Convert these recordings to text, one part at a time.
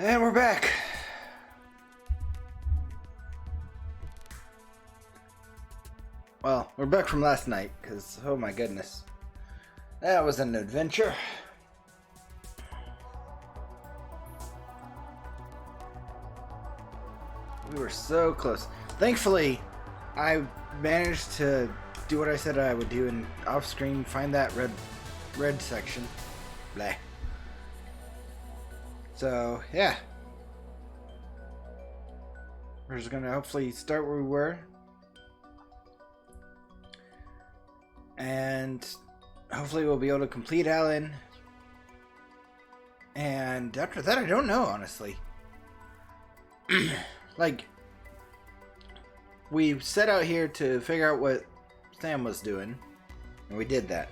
And we're back. Well, we're back from last night, because, oh my goodness. That was an adventure. We were so close. Thankfully, I managed to do what I said I would do and off screen find that red section. Blah. So, yeah. We're just gonna hopefully start where we were. And hopefully we'll be able to complete Alan. And after that, I don't know, honestly. Like, we set out here to figure out what Sam was doing, and we did that.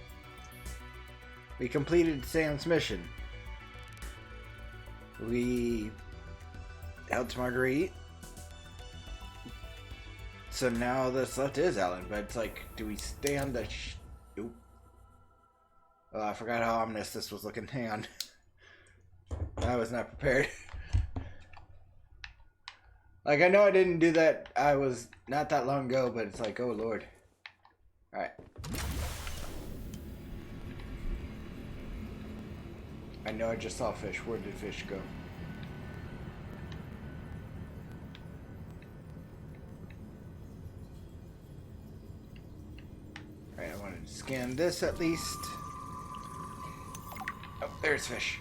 We completed Sam's mission. We helped Marguerite. So now that's left is Alan, but it's like, do we stay on the Nope. Oh, I forgot how ominous this was looking. Hang on. I was not prepared. Like, I know I didn't do that. I was not that long ago, but it's like, oh lord. Alright. I know I just saw fish. Where did fish go? Alright, I wanted to scan this at least. Oh, there's fish.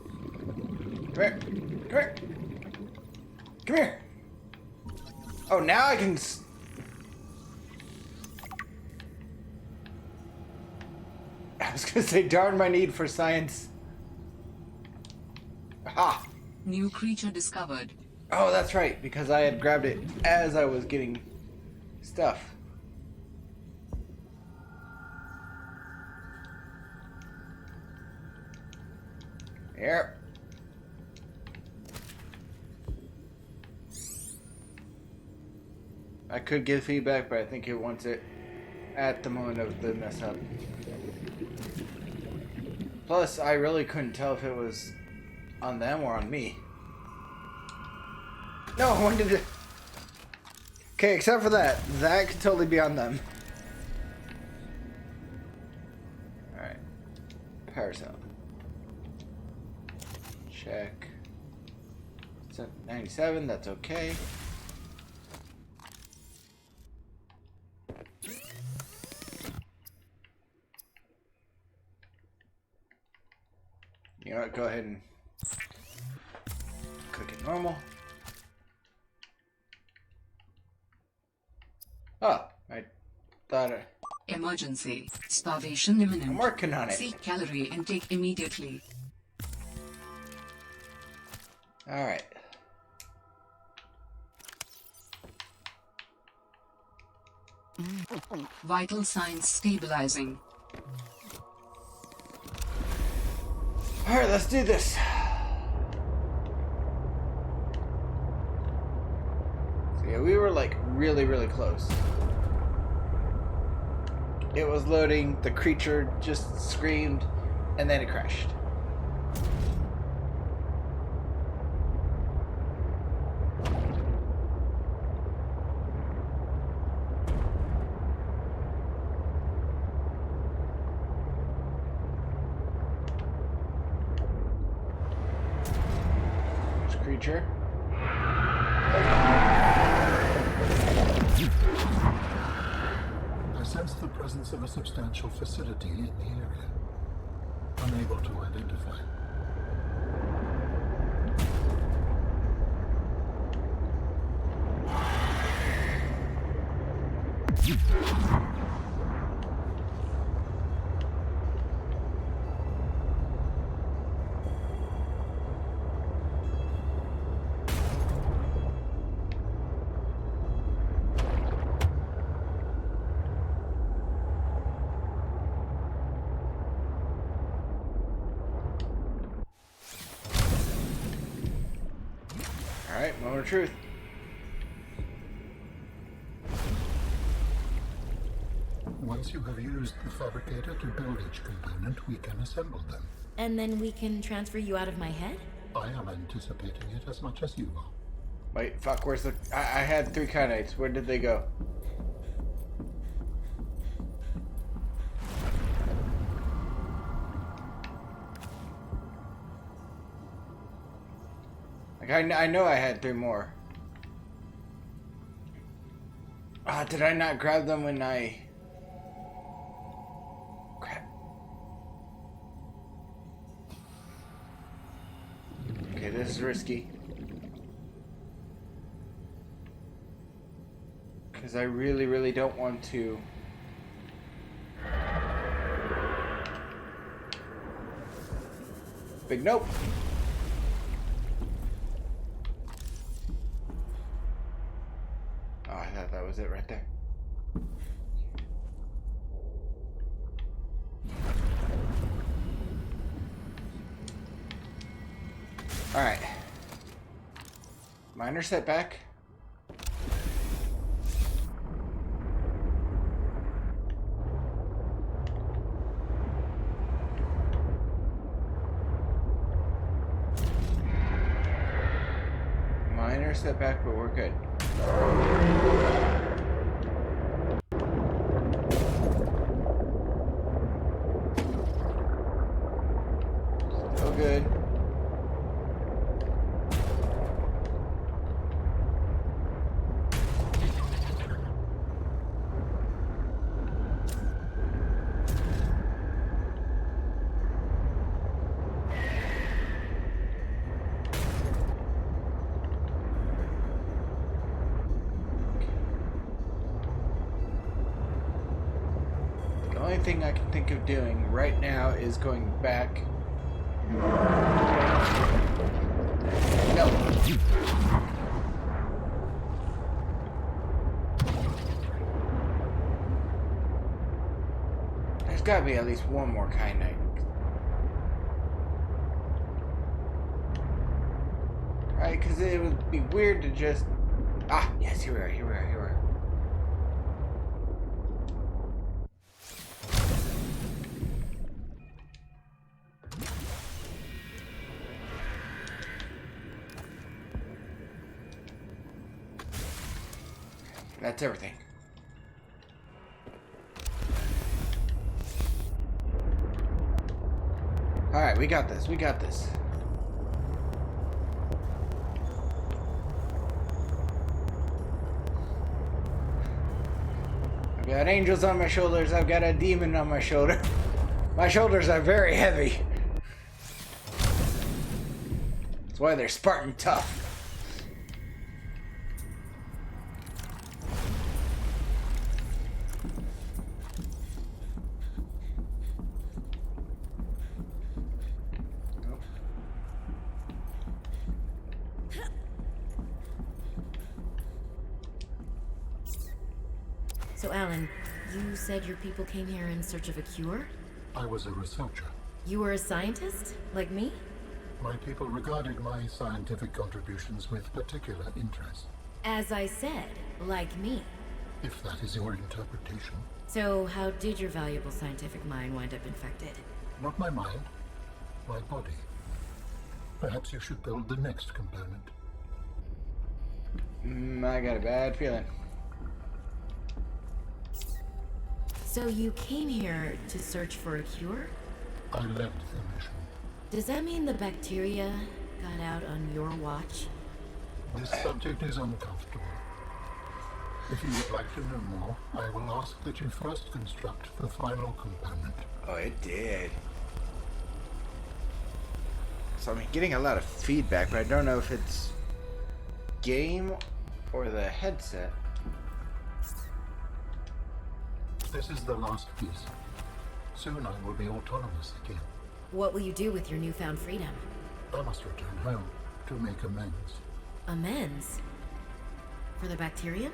Come here. Come here. Come here. Oh, now I can... I was gonna say, darn my need for science. Aha! New creature discovered. Oh, that's right, because I had grabbed it as I was getting stuff. Yep. I could give feedback, but I think it wants it at the moment of the mess up. Plus, I really couldn't tell if it was on them or on me. No, when did it... Okay, except for that. That could totally be on them. Alright. Power cell. Check. 97, that's okay. You know what, go ahead and cook it normal. Oh, I thought Emergency. Starvation imminent. I'm working on it. Seek calorie intake immediately. Alright. Vital signs stabilizing. Alright, let's do this. So yeah, we were like really, really close. It was loading, the creature just screamed, and then it crashed. Creature. I sense the presence of a substantial facility in the area. Unable to identify. Alright, moment of truth. Once you have used the fabricator to build each component, we can assemble them. And then we can transfer you out of my head? I am anticipating it as much as you are. Wait, fuck, where's the... I had 3 kinates. Where did they go? Like, I know I had 3 more. Ah, did I not grab them when I... Crap. Okay, this is risky. Because I really, really don't want to... Big nope. Oh, I thought that was it right there. Alright. Minor setback. Minor setback, but we're good. Still good. The only thing I can think of doing right now is going back. No. There's gotta be at least one more kyanite. Right, because it would be weird to just... Ah, yes, here we are, here we are, here we are. That's everything. Alright, we got this, we got this. I've got angels on my shoulders, I've got a demon on my shoulder. My shoulders are very heavy. That's why they're Spartan tough. So, Alan, you said your people came here in search of a cure? I was a researcher. You were a scientist? Like me? My people regarded my scientific contributions with particular interest. As I said, like me. If that is your interpretation. So, how did your valuable scientific mind wind up infected? Not my mind, my body. Perhaps you should build the next component. I got a bad feeling. So you came here to search for a cure? I left the mission. Does that mean the bacteria got out on your watch? This subject is uncomfortable. If you would like to know more, I will ask that you first construct the final component. Oh, it did. So I'm getting a lot of feedback, but I don't know if it's game or the headset. This is the last piece. Soon I will be autonomous again. What will you do with your newfound freedom? I must return home to make amends. Amends? For the bacterium?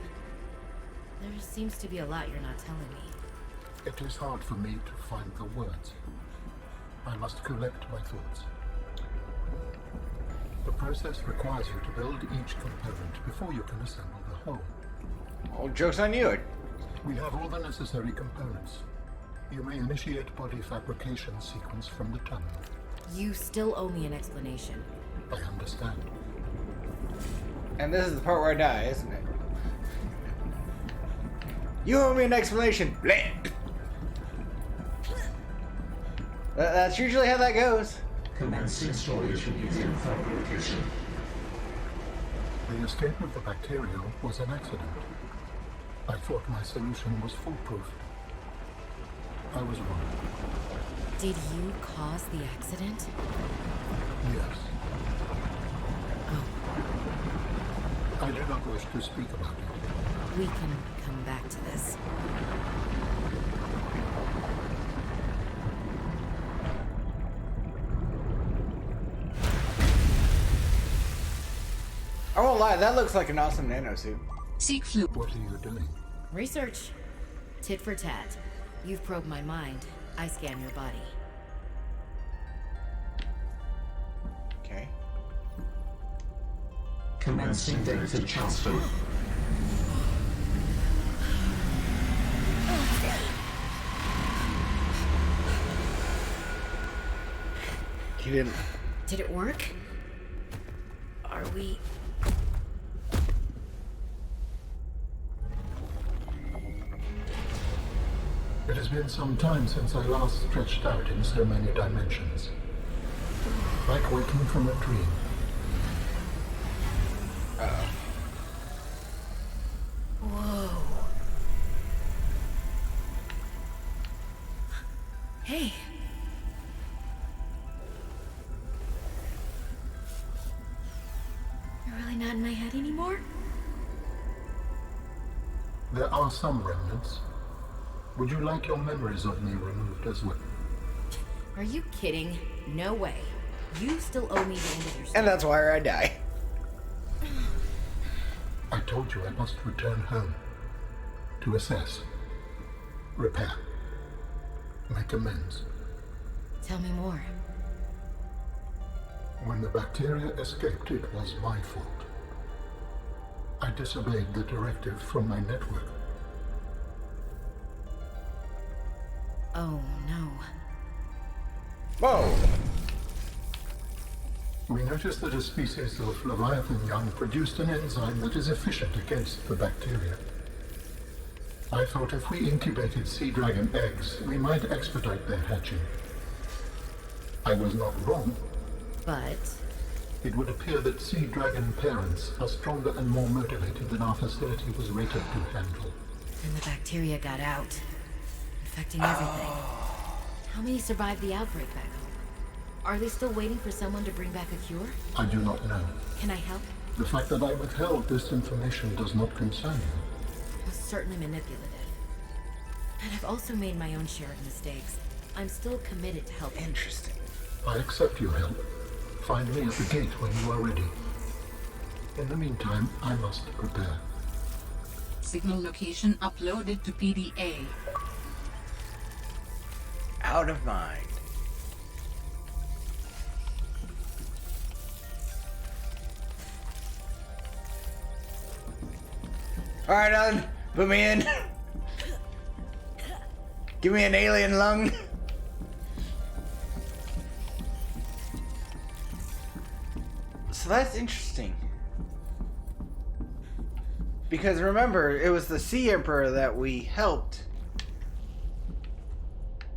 There seems to be a lot you're not telling me. It is hard for me to find the words. I must collect my thoughts. The process requires you to build each component before you can assemble the whole. Oh, joke's on you. We have all the necessary components. You may initiate body fabrication sequence from the terminal. You still owe me an explanation. I understand. And this is the part where I die, isn't it? You owe me an explanation. Bleh. That's usually how that goes. Commencing storage medium fabrication. The escape of the bacteria was an accident. I thought my solution was foolproof. I was wrong. Did you cause the accident? Yes. Oh, I do not wish to speak about it. we can come back to this. I won't lie, that looks like an awesome nanosuit. Seek fluid. What are you doing? Research. Tit for tat. You've probed my mind. I scan your body. Okay. Commencing data transfer. He didn't. Did it work? Are we... It has been some time since I last stretched out in so many dimensions. Like waking from a dream. Whoa. Hey. You're really not in my head anymore? There are some remnants. Would you like your memories of me removed as well? Are you kidding? No way. You still owe me the end of your And story. that's why I die. I told you I must return home. To assess. Repair. Make amends. Tell me more. When the bacteria escaped, it was my fault. I disobeyed the directive from my network. Oh, no. Whoa! We noticed that a species of Leviathan young produced an enzyme that is efficient against the bacteria. I thought if we incubated sea dragon eggs, we might expedite their hatching. I was not wrong. But... It would appear that sea dragon parents are stronger and more motivated than our facility was rated to handle. And the bacteria got out, infecting everything. How many survived the outbreak back home? Are they still waiting for someone to bring back a cure? I do not know. Can I help? The fact that I withheld this information does not concern you. It was certainly manipulative. And I've also made my own share of mistakes. I'm still committed to helping. Interesting. I accept your help. Find me at the gate when you are ready. In the meantime, I must prepare. Signal location uploaded to PDA. Out of mind. Alright, Alan, put me in. Give me an alien lung. So that's interesting. Because remember, it was the Sea Emperor that we helped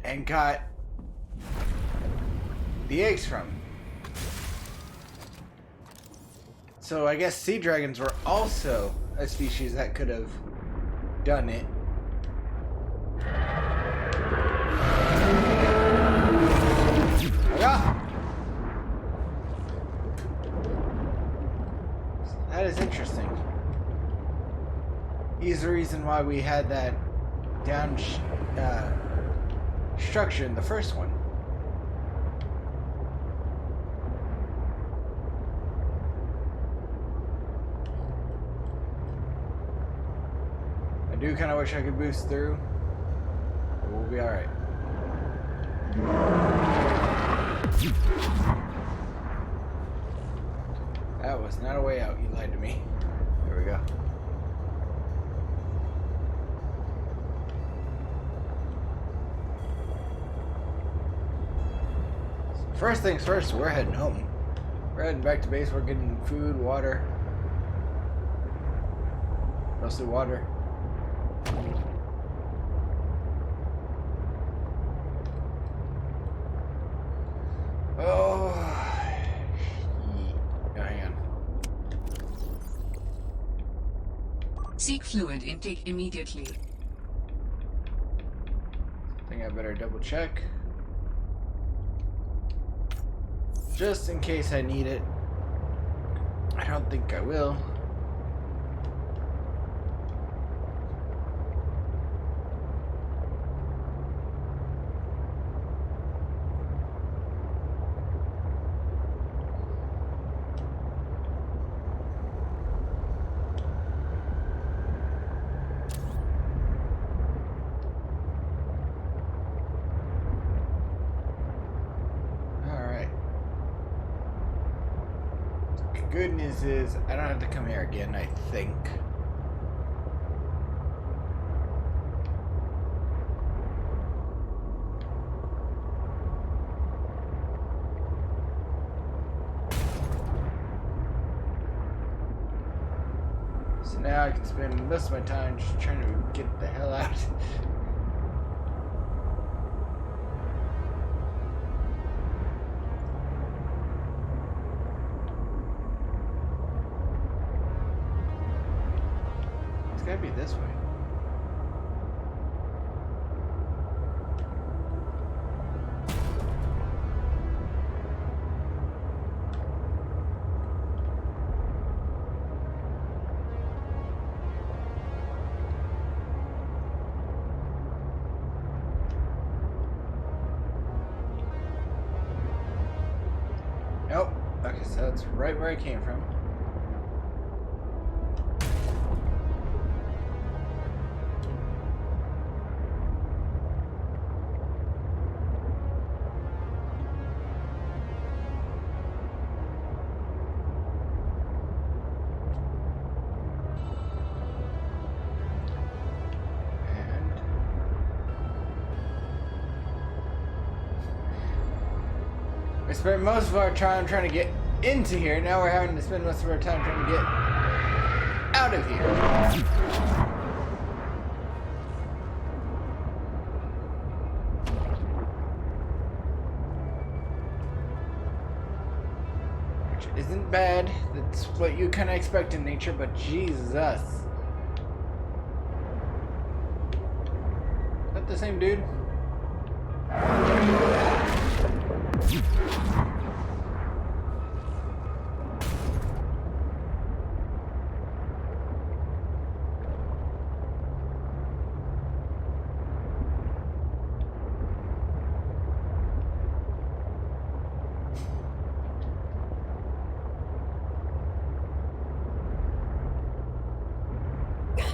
and got the eggs from. So I guess sea dragons were also a species that could have done it. Ah! That is interesting. He's the reason why we had that down structure in the first one. I do kind of wish I could boost through, but we'll be alright. That was not a way out, you lied to me. There we go. First things first, we're heading home. We're heading back to base. We're getting food, water. Mostly water. Oh, hang on. Seek fluid intake immediately. I think I better double check. Just in case I need it. I don't think I will. Good news is I don't have to come here again, I think. So now I can spend most of my time just trying to get the hell out. It's gotta be this way. Nope. Okay, so that's right where I came from. We spent most of our time trying to get into here. Now we're having to spend most of our time trying to get out of here. Which isn't bad. That's what you kind of expect in nature, but Jesus. Is that the same dude?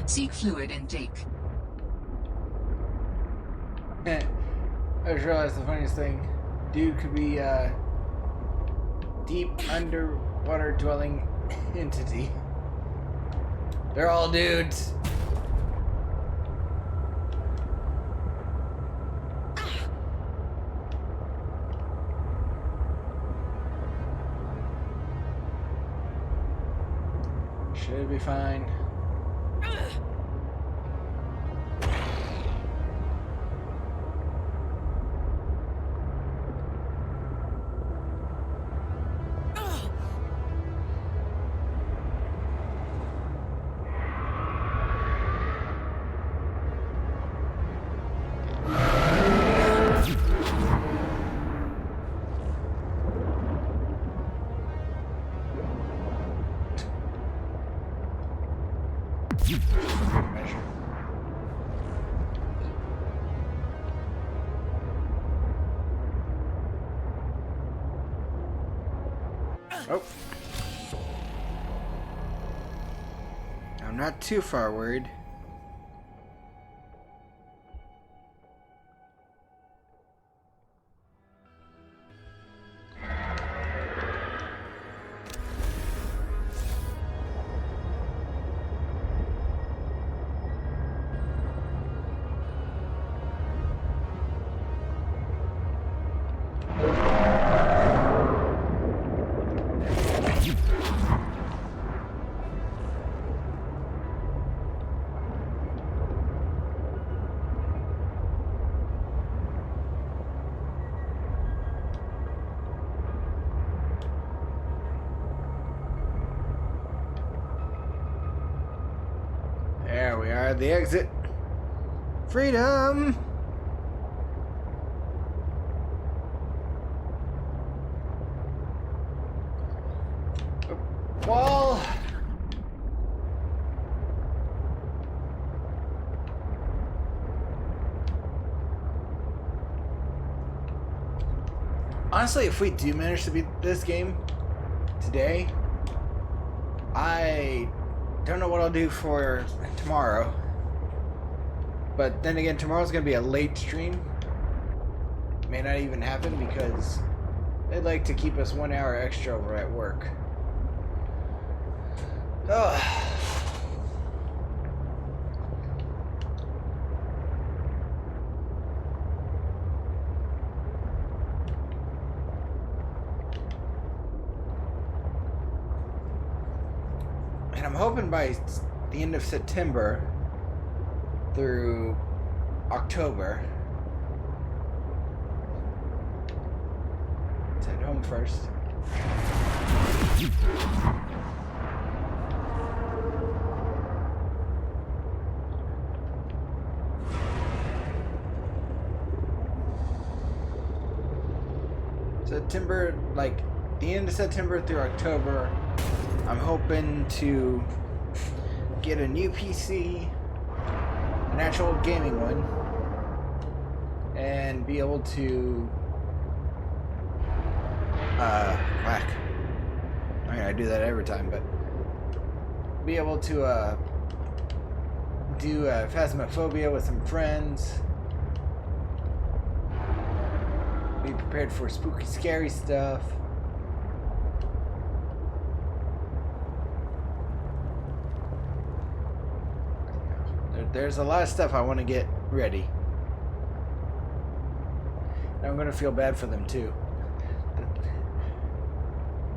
Seek fluid intake. I just realized the funniest thing. Dude could be deep underwater dwelling entity. They're all dudes. Should be fine. Measure. Oh. I'm not too far worried. We are at the exit. Freedom! Wall! Honestly, if we do manage to beat this game today, I don't know what I'll do for tomorrow. But then again, tomorrow's gonna be a late stream. May not even happen because they'd like to keep us 1 hour extra over at work. Ugh. And I'm hoping by the end of September through October. Let's head home first. September, like the end of September through October, I'm hoping to get a new PC, an actual gaming one, and be able to whack. I mean, I do that every time, but be able to do Phasmophobia with some friends. Be prepared for spooky, scary stuff. There's a lot of stuff I want to get ready. And I'm gonna feel bad for them too.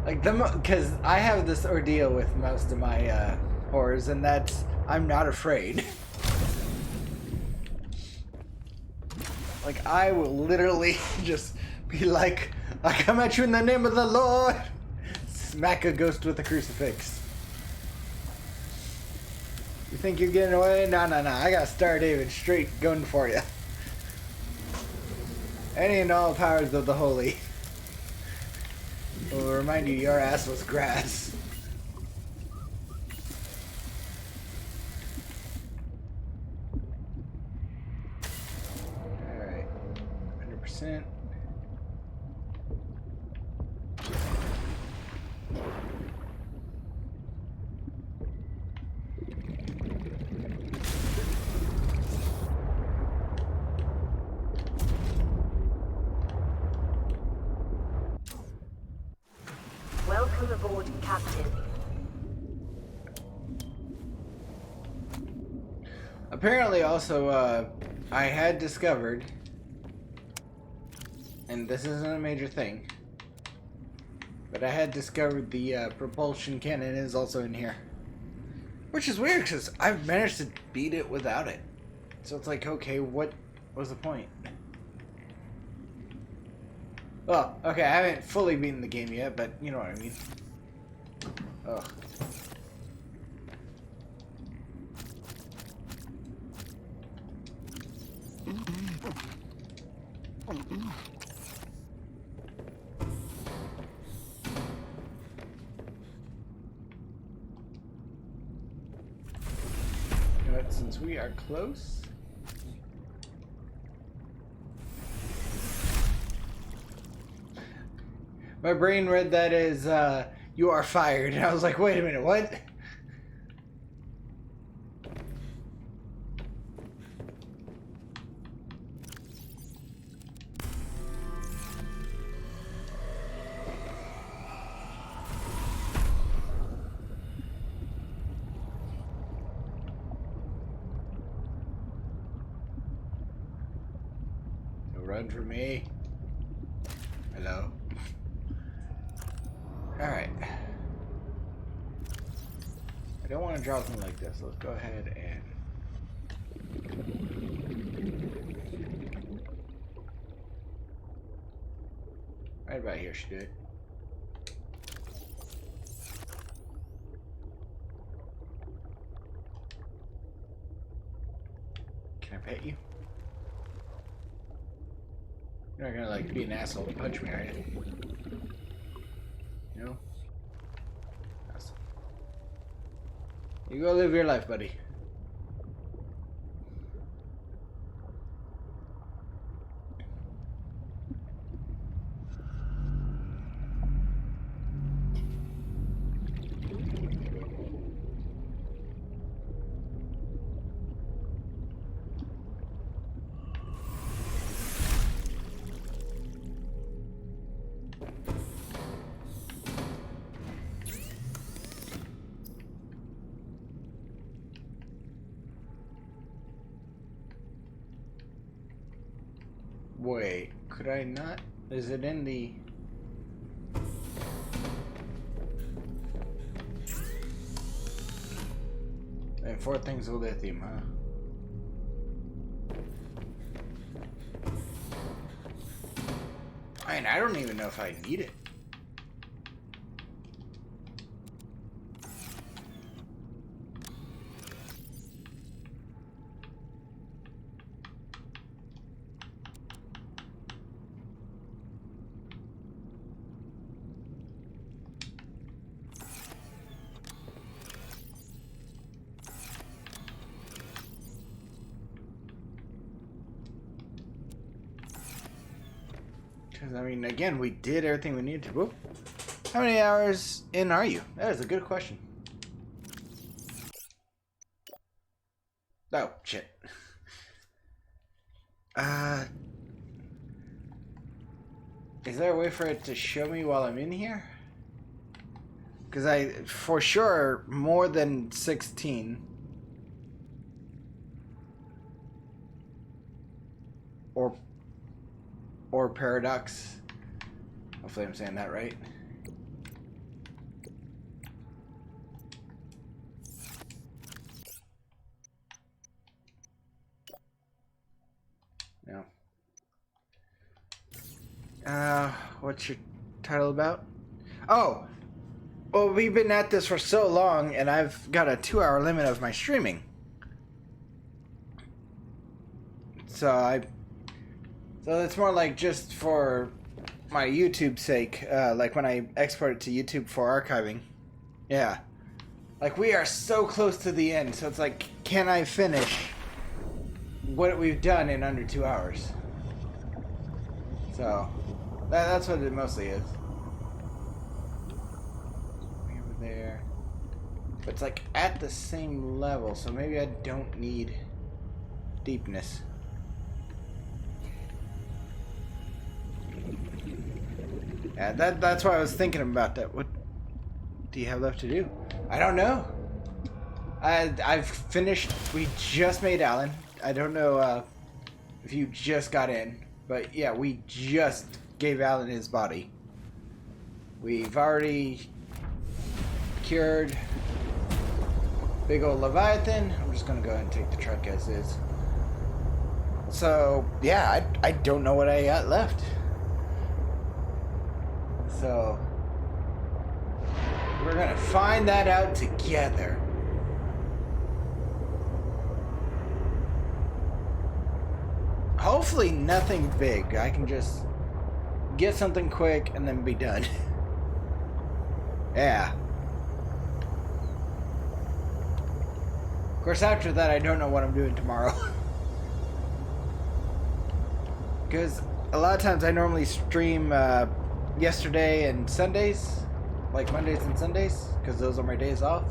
Like them, because I have this ordeal with most of my horrors, and that's I'm not afraid. Like I will literally just be like, I come at you in the name of the Lord. Smack a ghost with a crucifix. You think you're getting away? No. I got Star David straight going for you. Any and all powers of the holy. Will remind you your ass was grass. Alright. 100%. Welcome aboard, Captain. Apparently also, I had discovered, and this isn't a major thing, but I had discovered the propulsion cannon is also in here. Which is weird, because I've managed to beat it without it. So it's like, okay, what was the point? Well, okay, I haven't fully beaten the game yet, but you know what I mean. Ugh. You know what, since we are close... My brain read that as, you are fired. And I was like, wait a minute, what? No run for me. Hello. Alright. I don't want to draw something like this. Let's go ahead and... Right about here should do it. hit you. You're not gonna like be an asshole and punch me, are you? No? Awesome. You go live your life, buddy. Wait, could I not? Is it in the... And 4 things of lithium, huh? I mean, I don't even know if I need it. Because, I mean, again, we did everything we needed to. Whoop. How many hours in are you? That is a good question. Oh, shit. Is there a way for it to show me while I'm in here? Because I, for sure, more than 16. Or Paradox. Hopefully I'm saying that right. No. What's your title about? Oh! Well, we've been at this for so long, and I've got a 2-hour limit of my streaming. So it's more like just for my YouTube sake, like when I export it to YouTube for archiving. Yeah. Like, we are so close to the end, so it's like, can I finish what we've done in under 2 hours? So, that's what it mostly is. Over there. But it's like at the same level, so maybe I don't need deepness. Yeah, that's why I was thinking about that. What do you have left to do? I don't know. I've finished. We just made Alan. I don't know if you just got in, but yeah, we just gave Alan his body. We've already cured big old Leviathan. I'm just gonna go ahead and take the truck as is. So yeah, I don't know what I got left. So we're gonna find that out together. Hopefully nothing big. I can just get something quick and then be done. Yeah. Of course, after that, I don't know what I'm doing tomorrow. Because a lot of times I normally stream yesterday and Sundays, like Mondays and Sundays, because those are my days off.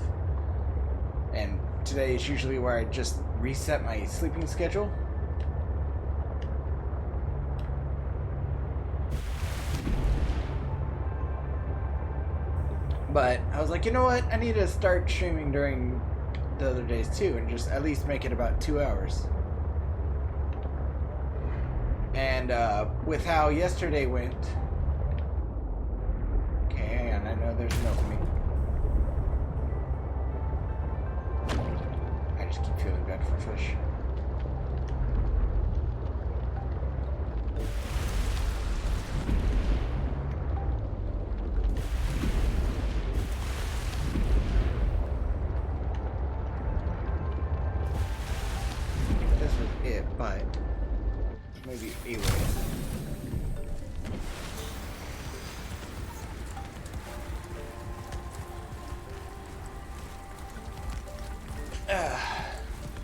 And today is usually where I just reset my sleeping schedule. But I was like, you know what? I need to start streaming during the other days too, and just at least make it about 2 hours. And with how yesterday went... Okay, hang on, I know there's an opening. I just keep feeling bad for fish. This was it. maybe a way.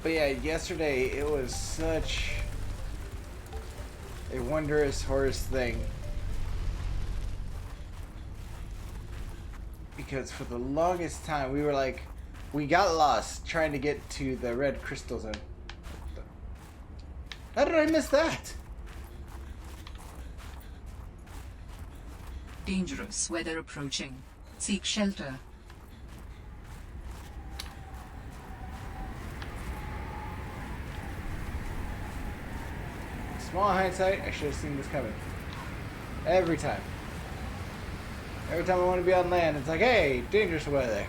But yeah, yesterday it was such a wondrous horse thing. Because for the longest time we were like, we got lost trying to get to the red crystal zone. How did I miss that? Dangerous weather approaching. Seek shelter. Small hindsight, I should have seen this coming. Every time. Every time I want to be on land, it's like, hey, dangerous weather.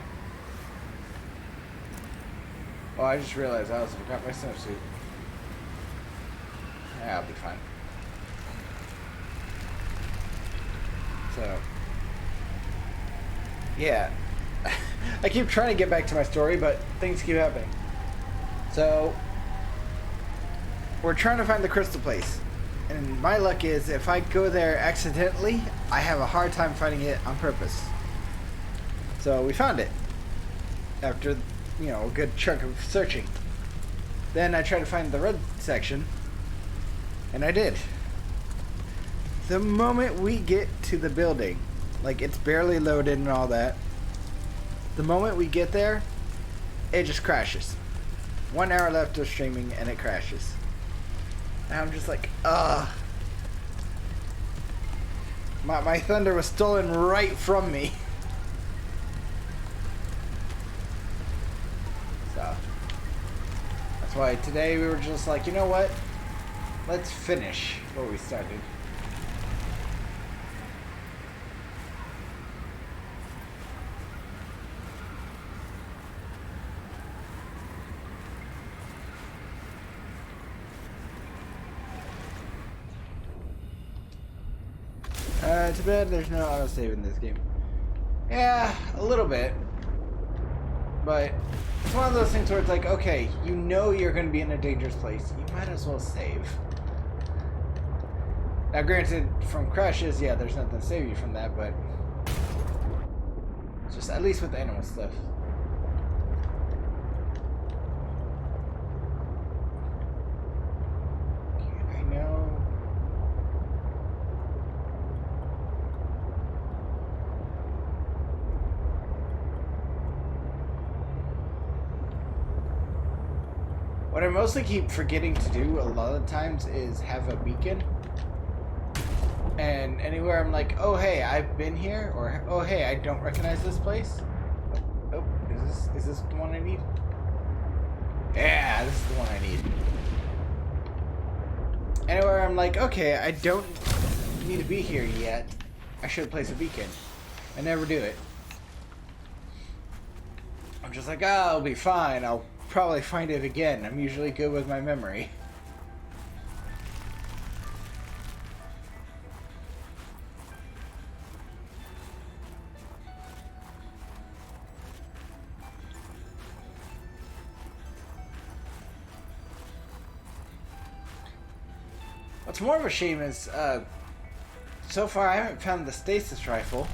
Oh, I just realized I also forgot my snowsuit. Yeah, I'll be fine. So, yeah. I keep trying to get back to my story, but things keep happening. So, we're trying to find the crystal place. And my luck is, if I go there accidentally, I have a hard time finding it on purpose. So we found it. After, you know, a good chunk of searching. Then I tried to find the red section. And I did. The moment we get to the building, like it's barely loaded and all that. The moment we get there, it just crashes. 1 hour left of streaming and it crashes. And I'm just like, ugh. My thunder was stolen right from me. So, that's why today we were just like, you know what? Let's finish what we started. Too bad there's no autosave in this game. Yeah, a little bit. But it's one of those things where it's like, okay, you know you're going to be in a dangerous place. You might as well save. Now granted, from crashes, yeah, there's nothing to save you from that, but just at least with animal stuff. I know. What I mostly keep forgetting to do a lot of times is have a beacon. And anywhere I'm like, oh hey, I've been here, or oh hey, I don't recognize this place. Oh, is this the one I need? Yeah, this is the one I need. Anywhere I'm like, okay, I don't need to be here yet. I should place a beacon. I never do it. I'm just like, oh, I'll be fine. I'll probably find it again. I'm usually good with my memory. What's more of a shame is, so far I haven't found the stasis rifle.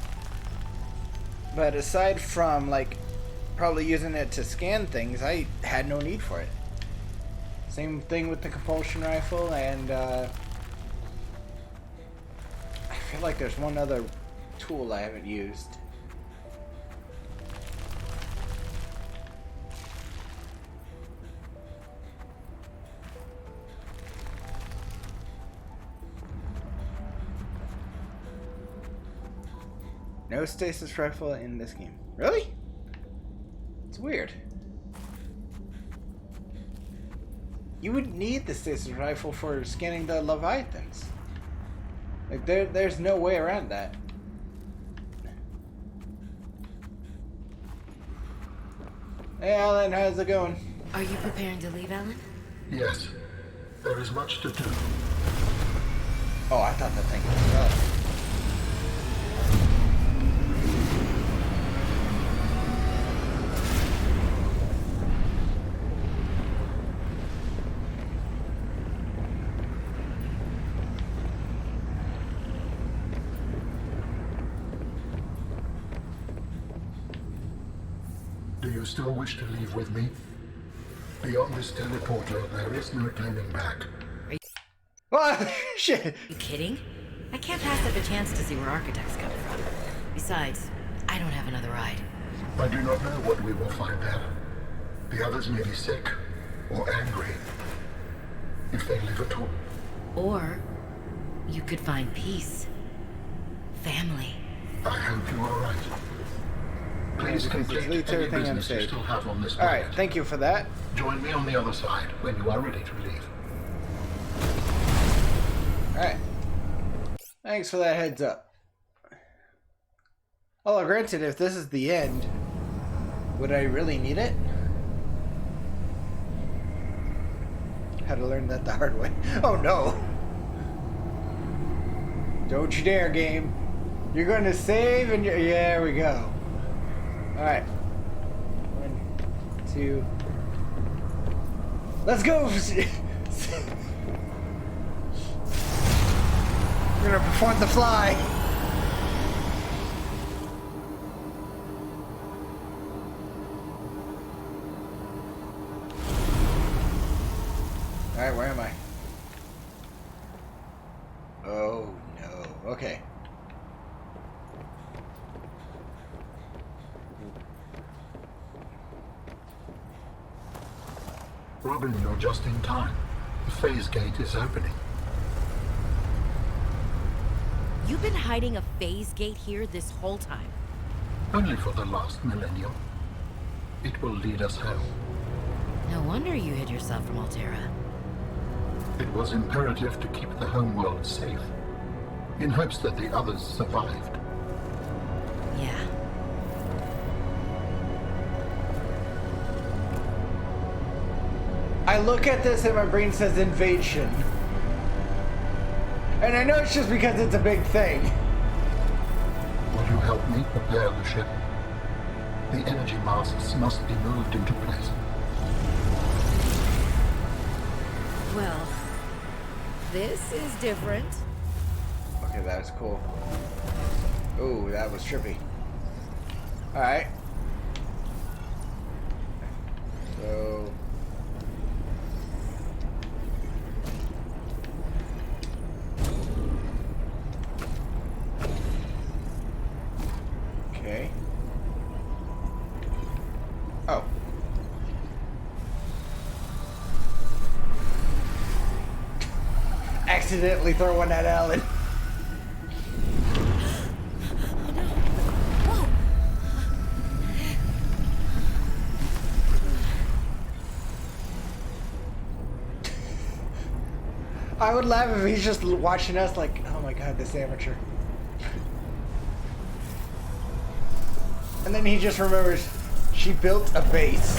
But aside from, like, probably using it to scan things, I had no need for it. Same thing with the compulsion rifle, and I feel like there's one other tool I haven't used. No stasis rifle in this game. Really? It's weird. You would need the stasis rifle for scanning the Leviathans. Like there's no way around that. Hey Alan, how's it going? Are you preparing to leave, Alan? Yes, there is much to do. Oh, I thought that thing was up. Do you still wish to leave with me? Beyond this teleporter, there is no turning back. Oh, shit. Are you kidding? I can't pass up a chance to see where Architect's coming from. Besides, I don't have another ride. I do not know what we will find there. The others may be sick or angry, if they live at all. Or you could find peace. Family. I hope you are right. Please complete leads any everything business you unsafe. still have on this Alright, planet. thank you for that. Join me on the other side when you are ready to leave. Alright. Thanks for that heads up. Well, granted, if this is the end, would I really need it? Had to learn that the hard way. Oh no! Don't you dare, game. You're going to save and you're... Yeah, there we go. Alright. 1, 2... Let's go! We're gonna perform the fly! Alright, where am I? Oh no. Okay. Robin, you're just in time. The phase gate is opening. You've been hiding a phase gate here this whole time. Only for the last millennium. It will lead us home. No wonder you hid yourself from Altera. It was imperative to keep the homeworld safe, in hopes that the others survived. Yeah. I look at this and my brain says invasion. And I know it's just because it's a big thing. Will you help me prepare the ship? The energy masts must be moved into place. Well, this is different. Okay, that was cool. Ooh, that was trippy. Alright. So... Okay. Oh. Accidentally throw one at Alan. I would laugh if he's just watching us like, oh my god, this amateur. And then he just remembers she built a base.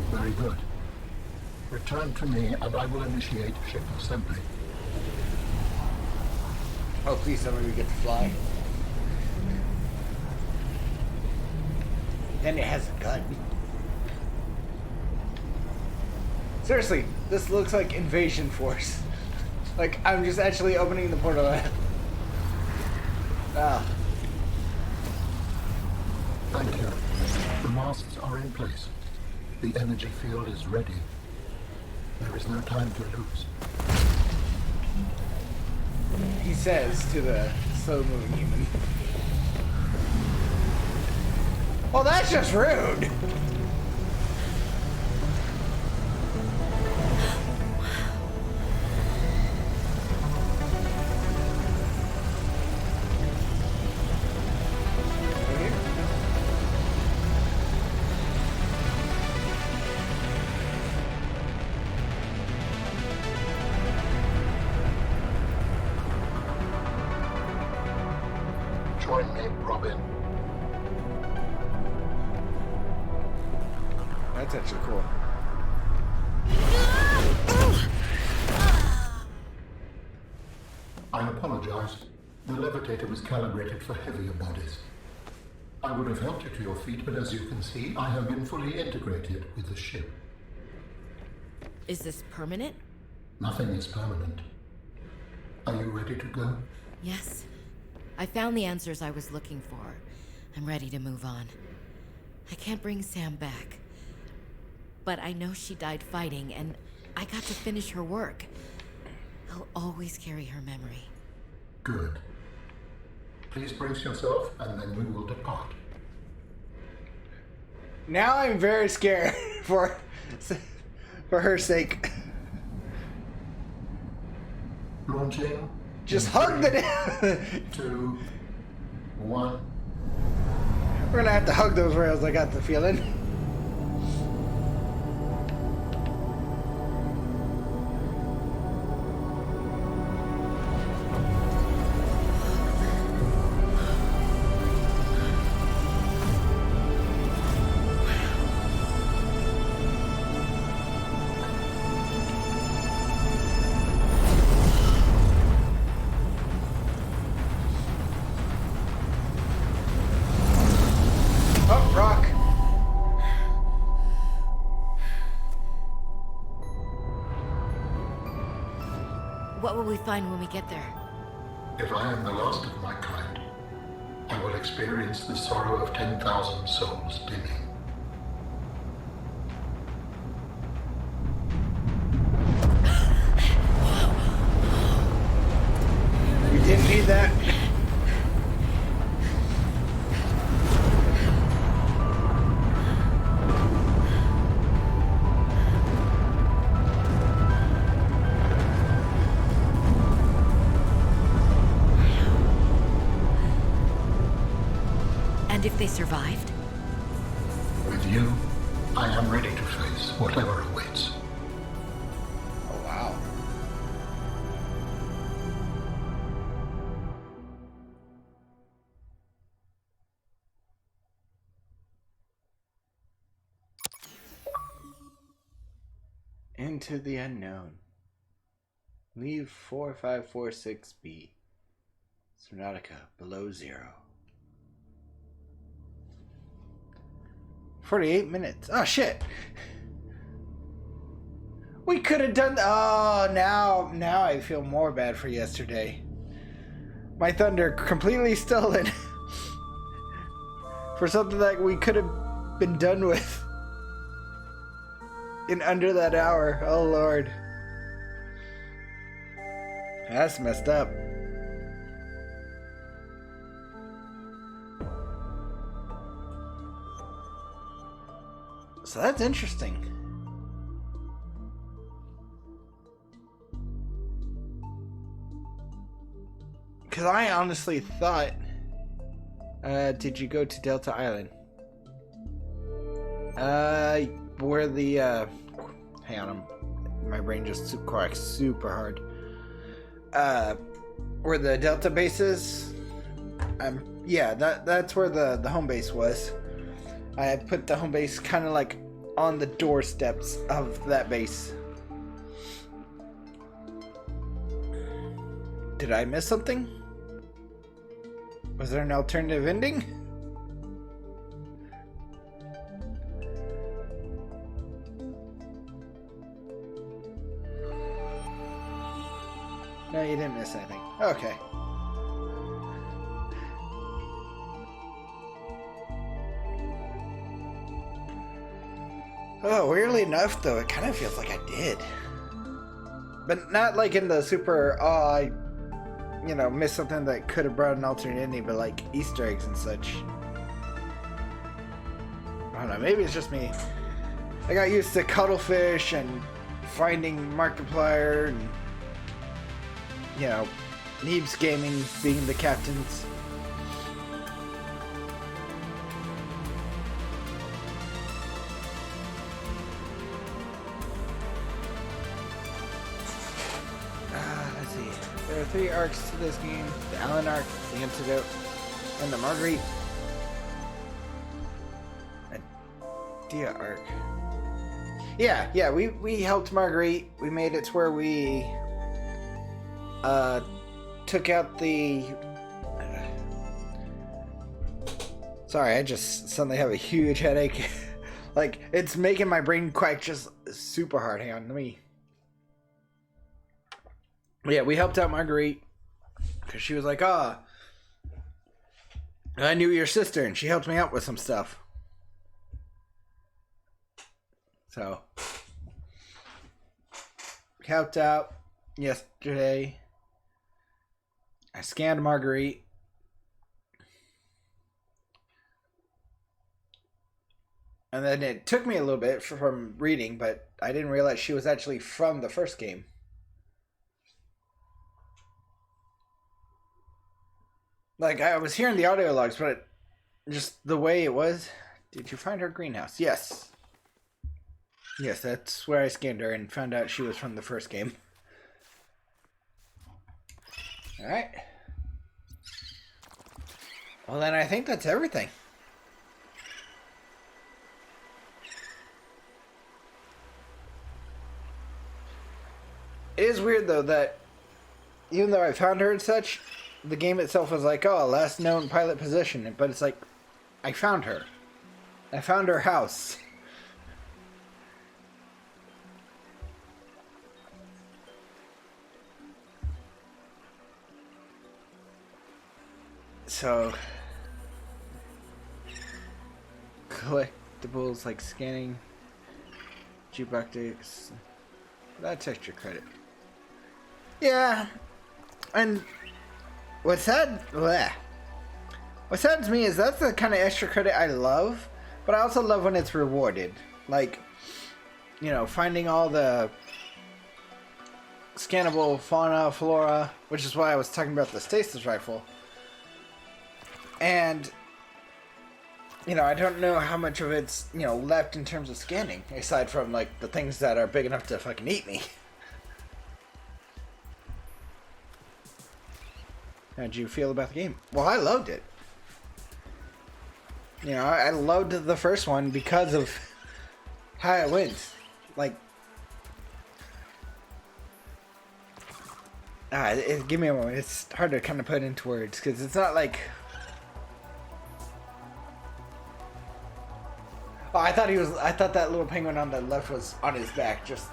Very good. Return to me and I will initiate ship assembly. Oh, please tell me we get to fly. Then it has a gun. Seriously, this looks like Invasion Force. Like, I'm just actually opening the portal. Ah. Thank you. The masts are in place. The energy field is ready. There is no time to lose. He says to the slow-moving human. Well, that's just rude. Join me, Robin. That's actually cool. I apologize. The levitator was calibrated for heavier bodies. I would have helped you to your feet, but as you can see, I have been fully integrated with the ship. Is this permanent? Nothing is permanent. Are you ready to go? Yes. I found the answers I was looking for. I'm ready to move on. I can't bring Sam back. But I know she died fighting, and I got to finish her work. I'll always carry her memory. Good. Please brace yourself, and then we will depart. Now I'm very scared for her sake. Launching. Just in hug the 3, 2, 1. We're gonna have to hug those rails, I got the feeling. Oh, rock. What will we find when we get there? If I am the last of my kind, I will experience the sorrow of 10,000 souls dimming. We didn't need that. And if they survived? With you, I am ready to face whatever awaits. Oh, wow. Into the unknown. Leave 4546B. Subnautica below 0. 48 minutes. Oh shit. We could have done. Oh, now I feel more bad for yesterday. My thunder completely stolen for something that we could have been done with in under that hour. Oh lord, that's messed up. So that's interesting. Because I honestly thought, did you go to Delta Island? Where the, hang on, my brain just quacks super hard. Where the Delta base is? Yeah, that's where the home base was. I had put the home base kind of like on the doorsteps of that base. Did I miss something? Was there an alternative ending? No, you didn't miss anything. Okay. Oh, weirdly enough, though, it kind of feels like I did. But not like in the super, I missed something that could have brought an alternate ending, but like Easter eggs and such. I don't know, maybe it's just me. I got used to Cuttlefish and finding Markiplier and, Neebs Gaming being the captains. Let's see. There are 3 arcs to this game. The Alan arc, the Antidote, and the Marguerite. And Dia arc. Yeah, we helped Marguerite. We made it to where we took out the sorry, I just suddenly have a huge headache. Like, it's making my brain quack just super hard. Hang on, let me Yeah, we helped out Marguerite because she was like, "Ah, I knew your sister," and she helped me out with some stuff. So, helped out yesterday. I scanned Marguerite. And then it took me a little bit from reading, but I didn't realize she was actually from the first game. Like, I was hearing the audio logs, but just the way it was. Did you find her greenhouse? Yes. Yes, that's where I scanned her and found out she was from the first game. Alright. Well, then I think that's everything. It is weird, though, that even though I found her and such, the game itself was like, oh, last known pilot position. But it's like, I found her. I found her house. So, collectibles like scanning, jukebox, that's extra credit. Yeah, and what saddens me is that's the kind of extra credit I love, but I also love when it's rewarded. Like, you know, finding all the scannable fauna, flora, which is why I was talking about the stasis rifle. And, you know, I don't know how much of it's, you know, left in terms of scanning, aside from, like, the things that are big enough to fucking eat me. How'd you feel about the game? Well, I loved it. You know, I loved the first one because of how it went. Like, give me a moment. It's hard to kind of put into words, because it's not like... Oh, I thought that little penguin on the left was on his back, just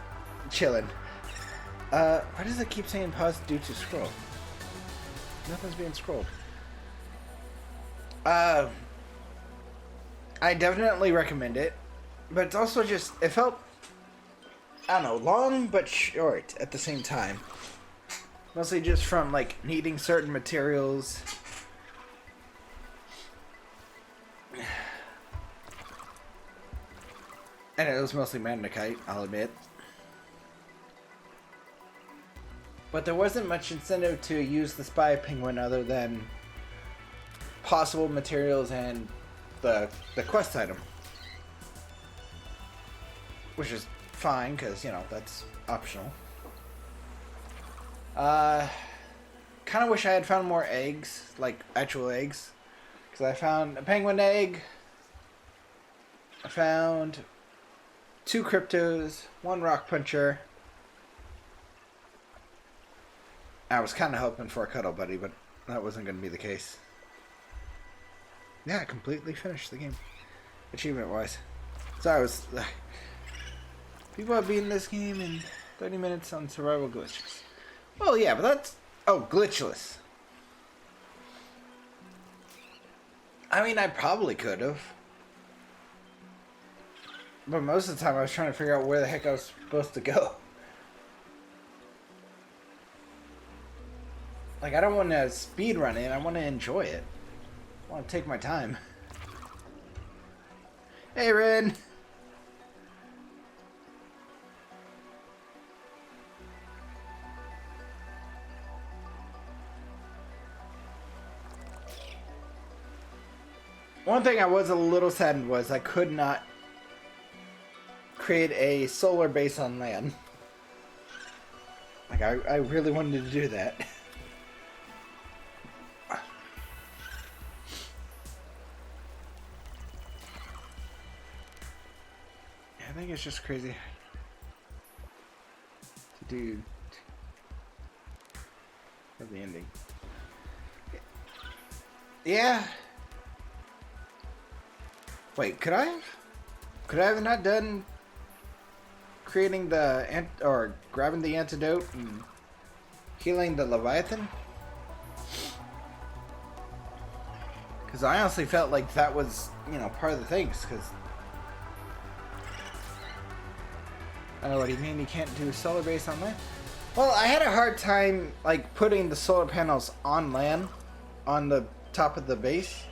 chilling. Why does it keep saying pause due to scroll? Nothing's being scrolled. I definitely recommend it, but it's also just, it felt, I don't know, long but short at the same time. Mostly just from, like, needing certain materials. And it was mostly Magnikite, I'll admit. But there wasn't much incentive to use the spy penguin other than possible materials and the quest item. Which is fine, because, you know, that's optional. Kind of wish I had found more eggs, like actual eggs. Because I found a penguin egg. I found 2 cryptos, 1 rock puncher. I was kind of hoping for a cuddle buddy, but that wasn't going to be the case. Yeah, I completely finished the game, achievement-wise. So I was... people have beaten this game in 30 minutes on survival glitches. Well, yeah, but that's... Oh, glitchless. I mean, I probably could have. But most of the time I was trying to figure out where the heck I was supposed to go. Like, I don't want to speed run it, I want to enjoy it. I want to take my time. Hey, Ren! One thing I was a little saddened was I could not create a solar base on land. Like, I really wanted to do that. I think it's just crazy to do for the ending. Yeah. Wait, could I have not done creating the or grabbing the antidote and healing the Leviathan? Because I honestly felt like that was, you know, part of the things, because... I don't know what do you mean you can't do solar base on land? Well, I had a hard time, like, putting the solar panels on land, on the top of the base.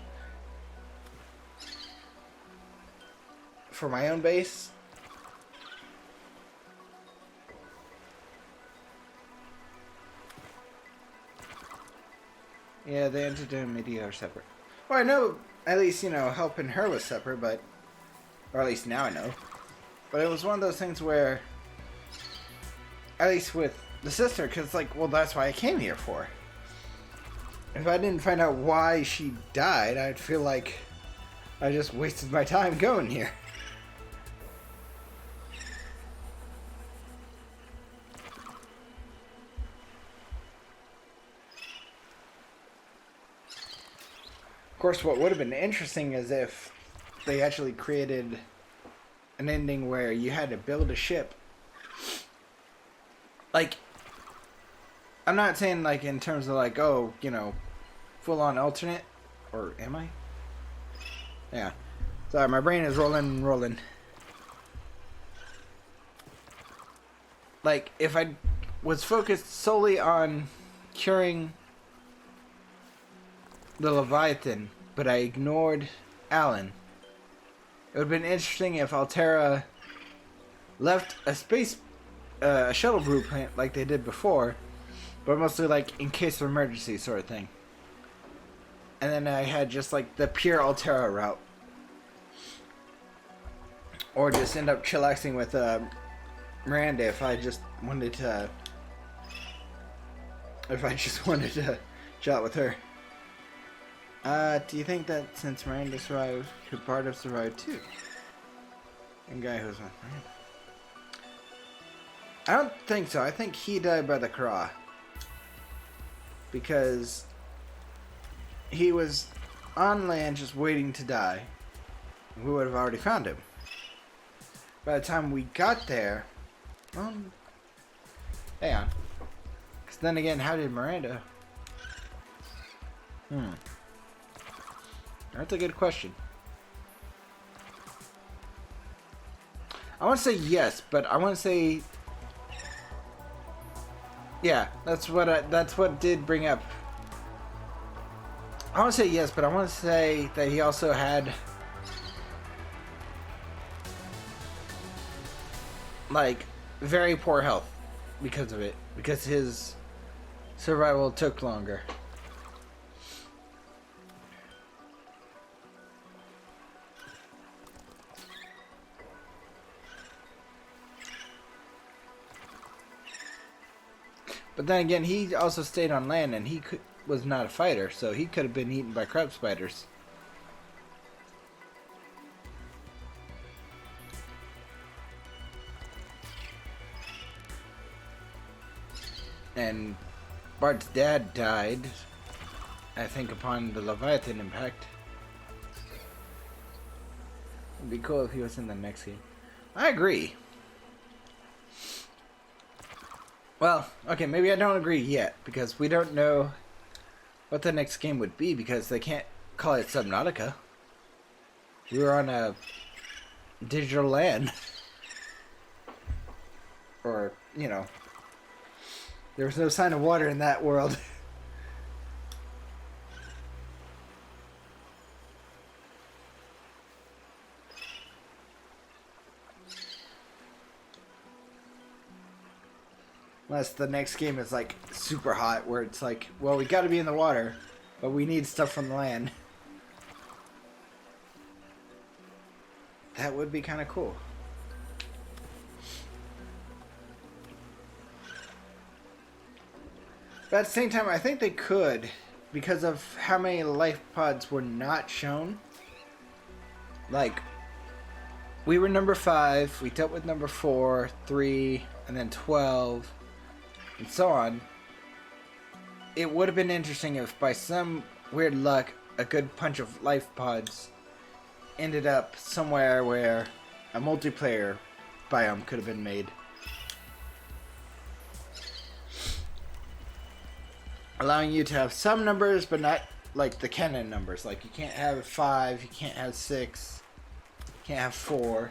For my own base. Yeah, the Antidote and Media are separate. Well, I know, at least, you know, helping her was separate, but... Or at least now I know. But it was one of those things where... At least with the sister, because, like, well, that's why I came here for. If I didn't find out why she died, I'd feel like I just wasted my time going here. Of course, what would have been interesting is if they actually created an ending where you had to build a ship. Like, I'm not saying like in terms of like, oh, you know, full on alternate, or am I? Yeah. Sorry, my brain is rolling and rolling. Like, if I was focused solely on curing the Leviathan, but I ignored Alan, it would have been interesting if Altera left a shuttle blueprint like they did before, but mostly like in case of emergency sort of thing. And then I had just like the pure Altera route. Or just end up chillaxing with Miranda if I just wanted to... chat with her. Do you think that since Miranda survived, could Bart have survived too? And guy who's with Miranda. I don't think so. I think he died by the Craw. Because he was on land just waiting to die. We would have already found him. By the time we got there... hang on. Because then again, how did Miranda... That's a good question. I want to say yes, but I want to say... Yeah, that's what did bring up... I want to say yes, but I want to say that he also had... like, very poor health because of it. Because his survival took longer. But then again, he also stayed on land, and he was not a fighter, so he could have been eaten by crab spiders. And Bart's dad died, I think, upon the Leviathan impact. It'd be cool if he was in the next game. I agree. Well, okay, maybe I don't agree yet, because we don't know what the next game would be, because they can't call it Subnautica. We were on a digital land. Or, you know, there was no sign of water in that world. Unless the next game is like super hot, where it's like, well, we gotta be in the water, but we need stuff from the land. That would be kind of cool. But at the same time, I think they could, because of how many life pods were not shown. Like, we were number 5, we dealt with number 4, 3, and then 12. And so on. It would have been interesting if by some weird luck a good bunch of life pods ended up somewhere where a multiplayer biome could have been made. allowing you to have some numbers, but not like the canon numbers. Like you can't have 5, you can't have 6, you can't have 4.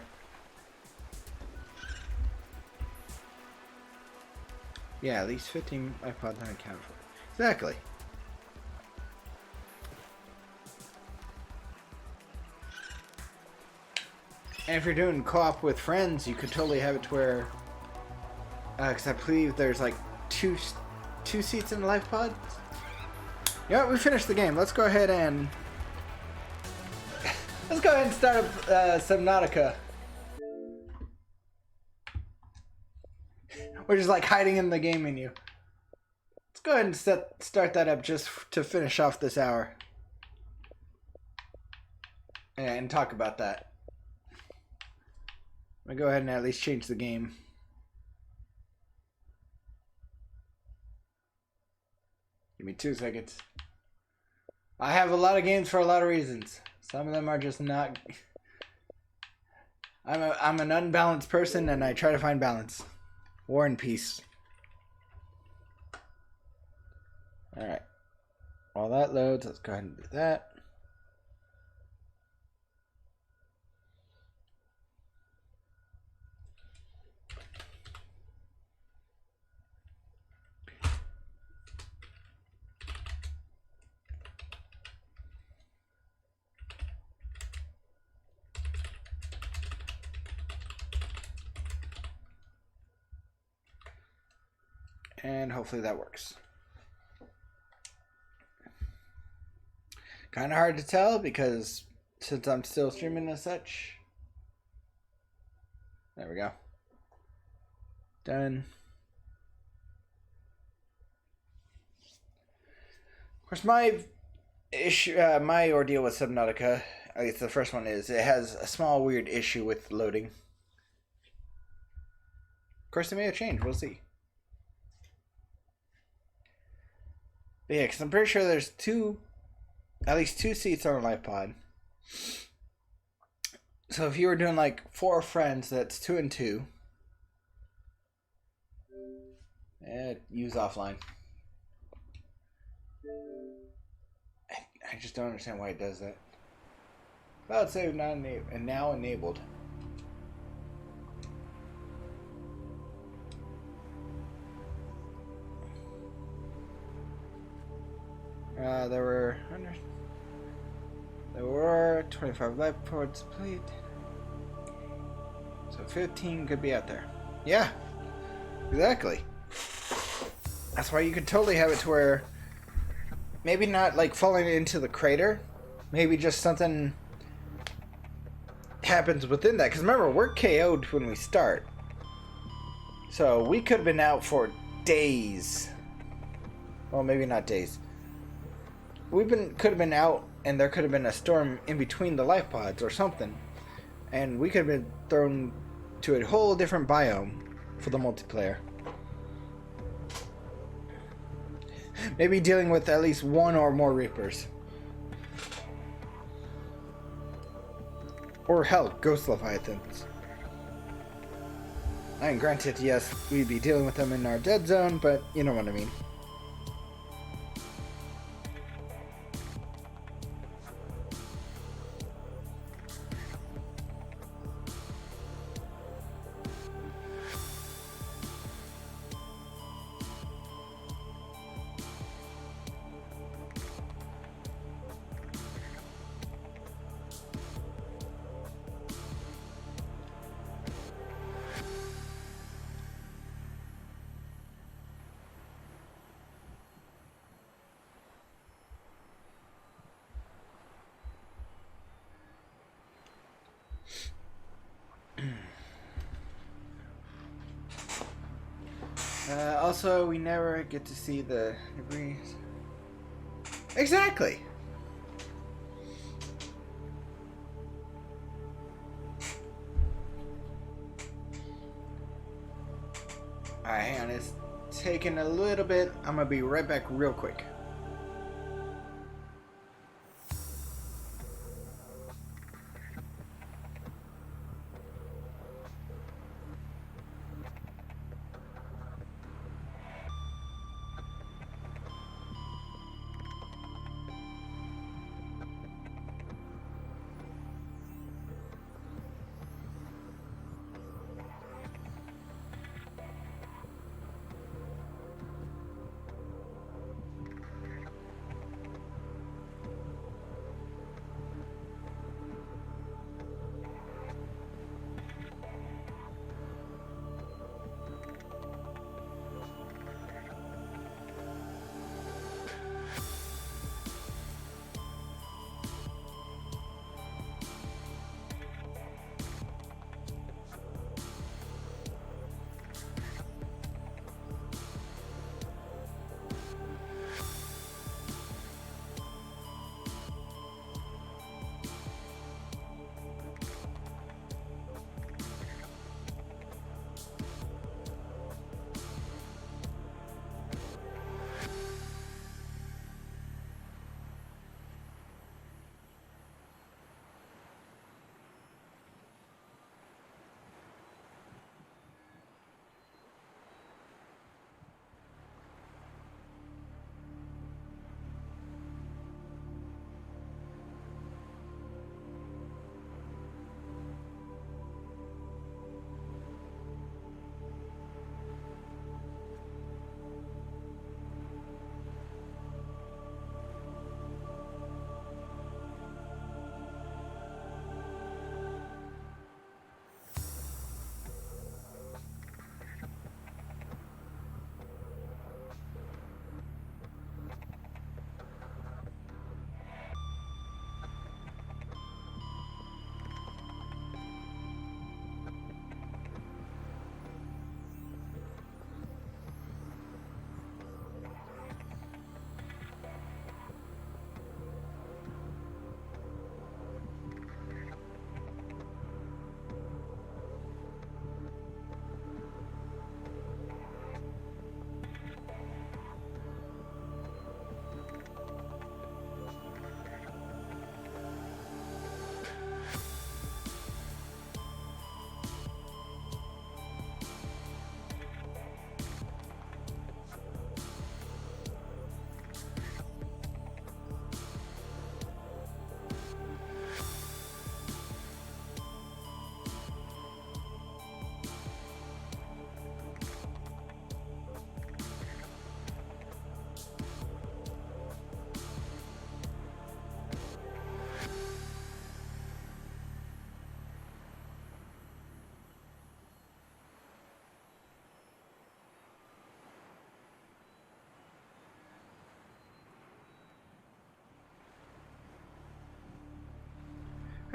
Yeah, at least 15 iPods not accounted for. Exactly. And if you're doing co-op with friends, you could totally have it to where, because I believe there's like two seats in the life pod. Yeah, we finished the game. Let's go ahead and start up Subnautica, which is like hiding in the game menu. Let's go ahead and start that up just to finish off this hour and talk about that. I'm gonna go ahead and at least change the game. Give me 2 seconds. I have a lot of games for a lot of reasons. Some of them are just not. I'm an unbalanced person, and I try to find balance. War and peace. All right. While that loads, let's go ahead and do that. And hopefully that works. Kind of hard to tell because since I'm still streaming as such. There we go. Done. Of course, my issue, my ordeal with Subnautica, at least the first one, is it has a small weird issue with loading. Of course, it may have changed. We'll see. But yeah, because I'm pretty sure there's at least two seats on a life pod. So if you were doing like 4 friends, that's 2 and 2. Use offline. I just don't understand why it does that. Well, say not enabled, and now enabled. There were 25 life pods played. So 15 could be out there. Yeah, exactly. That's why you could totally have it to where maybe not like falling into the crater, maybe just something happens within that. Because remember, we're KO'd when we start. So we could have been out for days. Well, maybe not days. Could have been out, and there could have been a storm in between the life pods or something, and we could have been thrown to a whole different biome for the multiplayer. Maybe dealing with at least 1 or more Reapers. Or hell, Ghost Leviathans. And granted, yes, we'd be dealing with them in our dead zone, but you know what I mean. Also, we never get to see the debris. Exactly. Alright, hang on. It's taking a little bit. I'm gonna be right back real quick.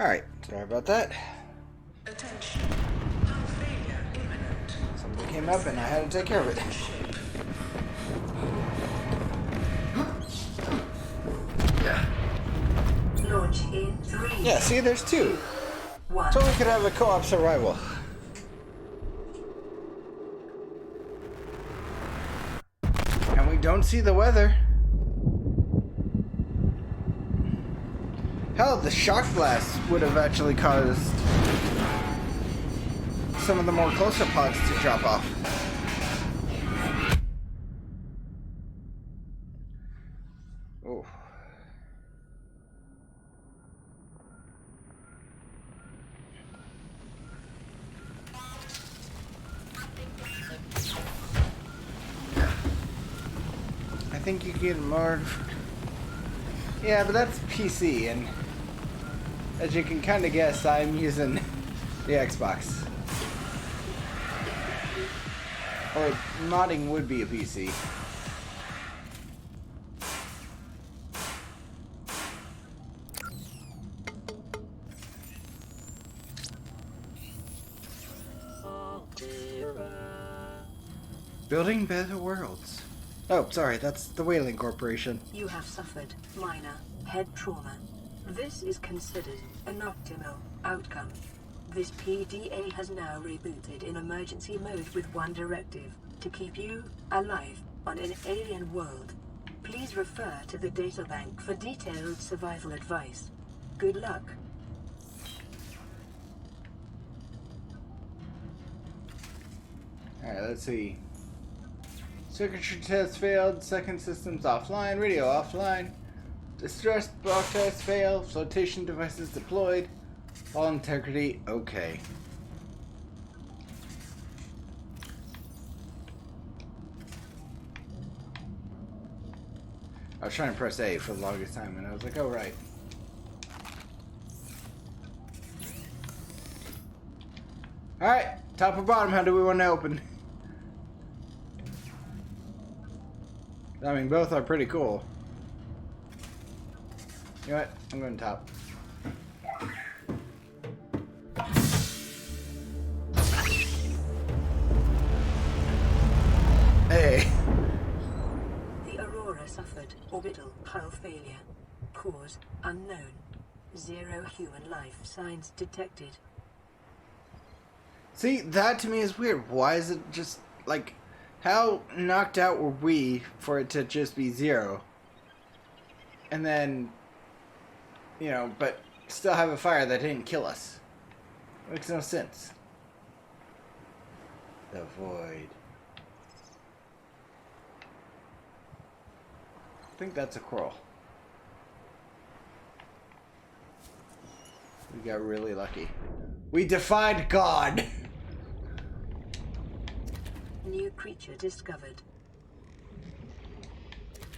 Alright, sorry about that. Attention. Hull failure imminent. Something came up and I had to take care of it. Launch in 3, Yeah, see, there's two. 1. So we could have a co-op survival. And we don't see the weather. Hell, the shock blast would have actually caused some of the more closer pods to drop off. Oh. I think you get more. Yeah, but that's PC, and as you can kind of guess, I'm using the Xbox. Or modding would be a PC. Building better worlds. Oh, sorry, that's the Whaling Corporation. You have suffered minor head trauma. This is considered an optimal outcome. This PDA has now rebooted in emergency mode with one directive: to keep you alive on an alien world. Please refer to the databank for detailed survival advice. Good luck. Alright, let's see. Circuitry test failed, second systems offline, radio offline, distress broadcast failed, flotation devices deployed, all integrity okay. I was trying to press A for the longest time and I was like, oh right. Alright, top or bottom, how do we want to open? I mean, both are pretty cool. You know what? I'm going top. Hey. The Aurora suffered orbital hull failure. Cause unknown. 0 human life signs detected. See, that to me is weird. Why is it just, like, how knocked out were we for it to just be 0? And then, you know, but still have a fire that didn't kill us. Makes no sense. The void. I think that's a coral. We got really lucky. We defied God! New creature discovered.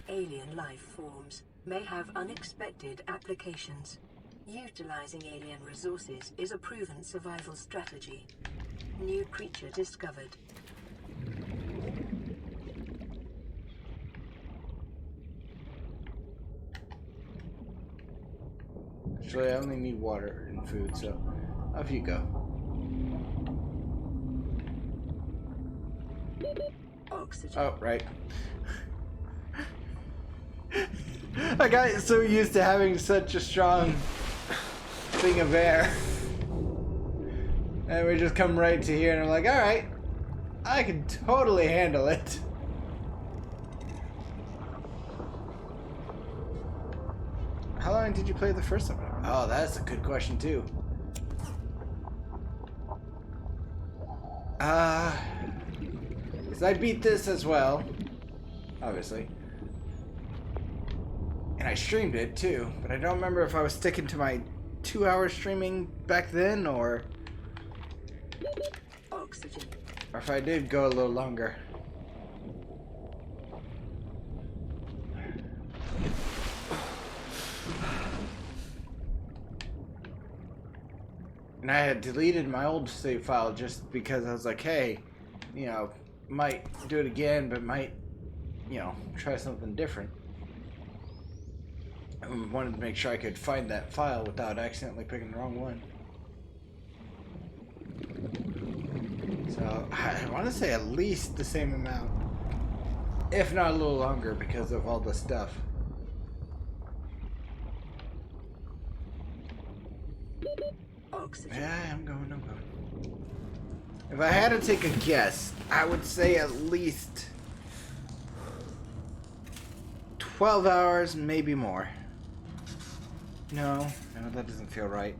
Alien life forms may have unexpected applications. Utilizing alien resources is a proven survival strategy. New creature discovered. Actually, I only need water and food, so off you go. Oxygen. Oh, right. I got so used to having such a strong thing of air. And we just come right to here and I'm like, alright, I can totally handle it. How long did you play the first one? Oh, that's a good question too. Because I beat this as well, obviously. And I streamed it too, but I don't remember if I was sticking to my 2-hour streaming back then or Oxygen. if I did go a little longer. And I had deleted my old save file just because I was like, hey, you know, might do it again, but might, you know, try something different. wanted to make sure I could find that file without accidentally picking the wrong one. So I want to say at least the same amount, if not a little longer, because of all the stuff. Oxygen. Yeah, I'm going. If I had to take a guess, I would say at least 12 hours, maybe more. No, that doesn't feel right.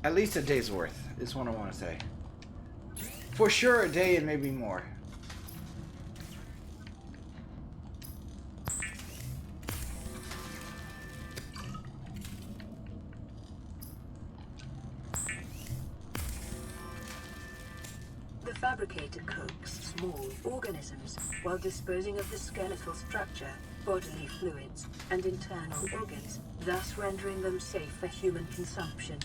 At least a day's worth is what I want to say. For sure, a day and maybe more. The fabricator coats small organisms while disposing of the skeletal structure, bodily fluids, and internal organs, thus rendering them safe for human consumption.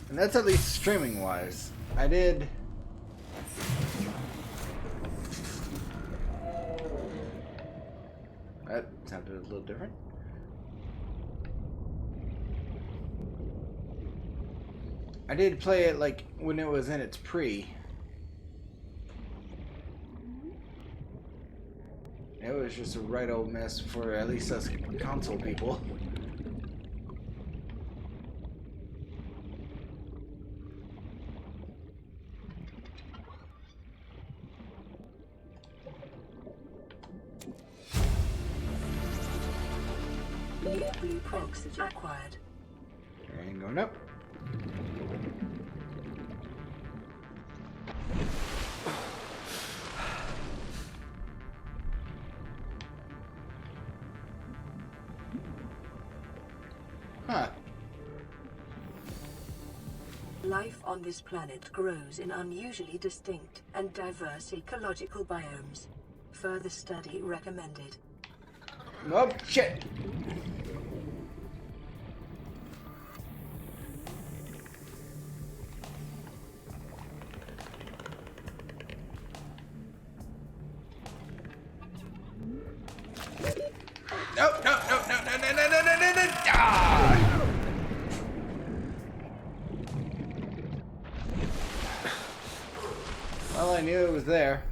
And that's at least streaming wise. I did. That sounded a little different. I did play it like when it was in its pre. It was just a right old mess for at least us console people. New blueprints acquired. And going up. Huh. Life on this planet grows in unusually distinct and diverse ecological biomes. Further study recommended. Oh, shit. No. Ah! Well, I knew it was there.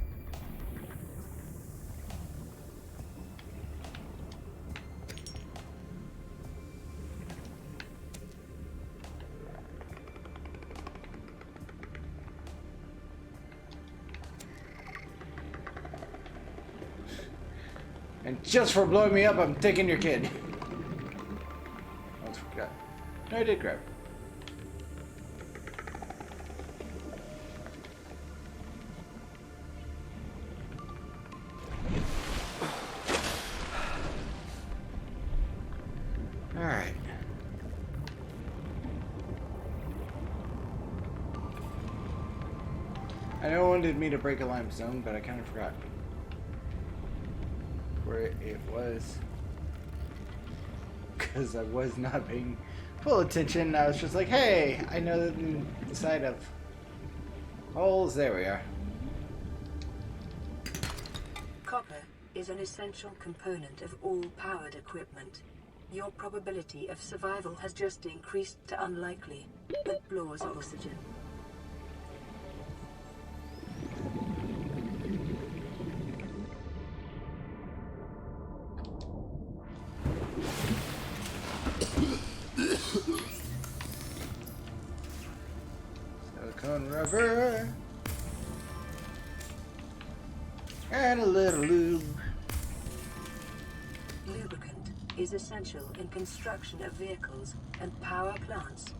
And just for blowing me up, I'm taking your kid. I forgot. No, I did grab. Alright. I know it wanted me to break a limestone, but I kind of forgot where it was, because I was not paying full attention. I was just like, hey, I know the side of holes. There we are. Copper is an essential component of all powered equipment. Your probability of survival has just increased to unlikely, but blurs oxygen. Silicone rubber and a little lube. Lubricant is essential in construction of vehicles and power plants.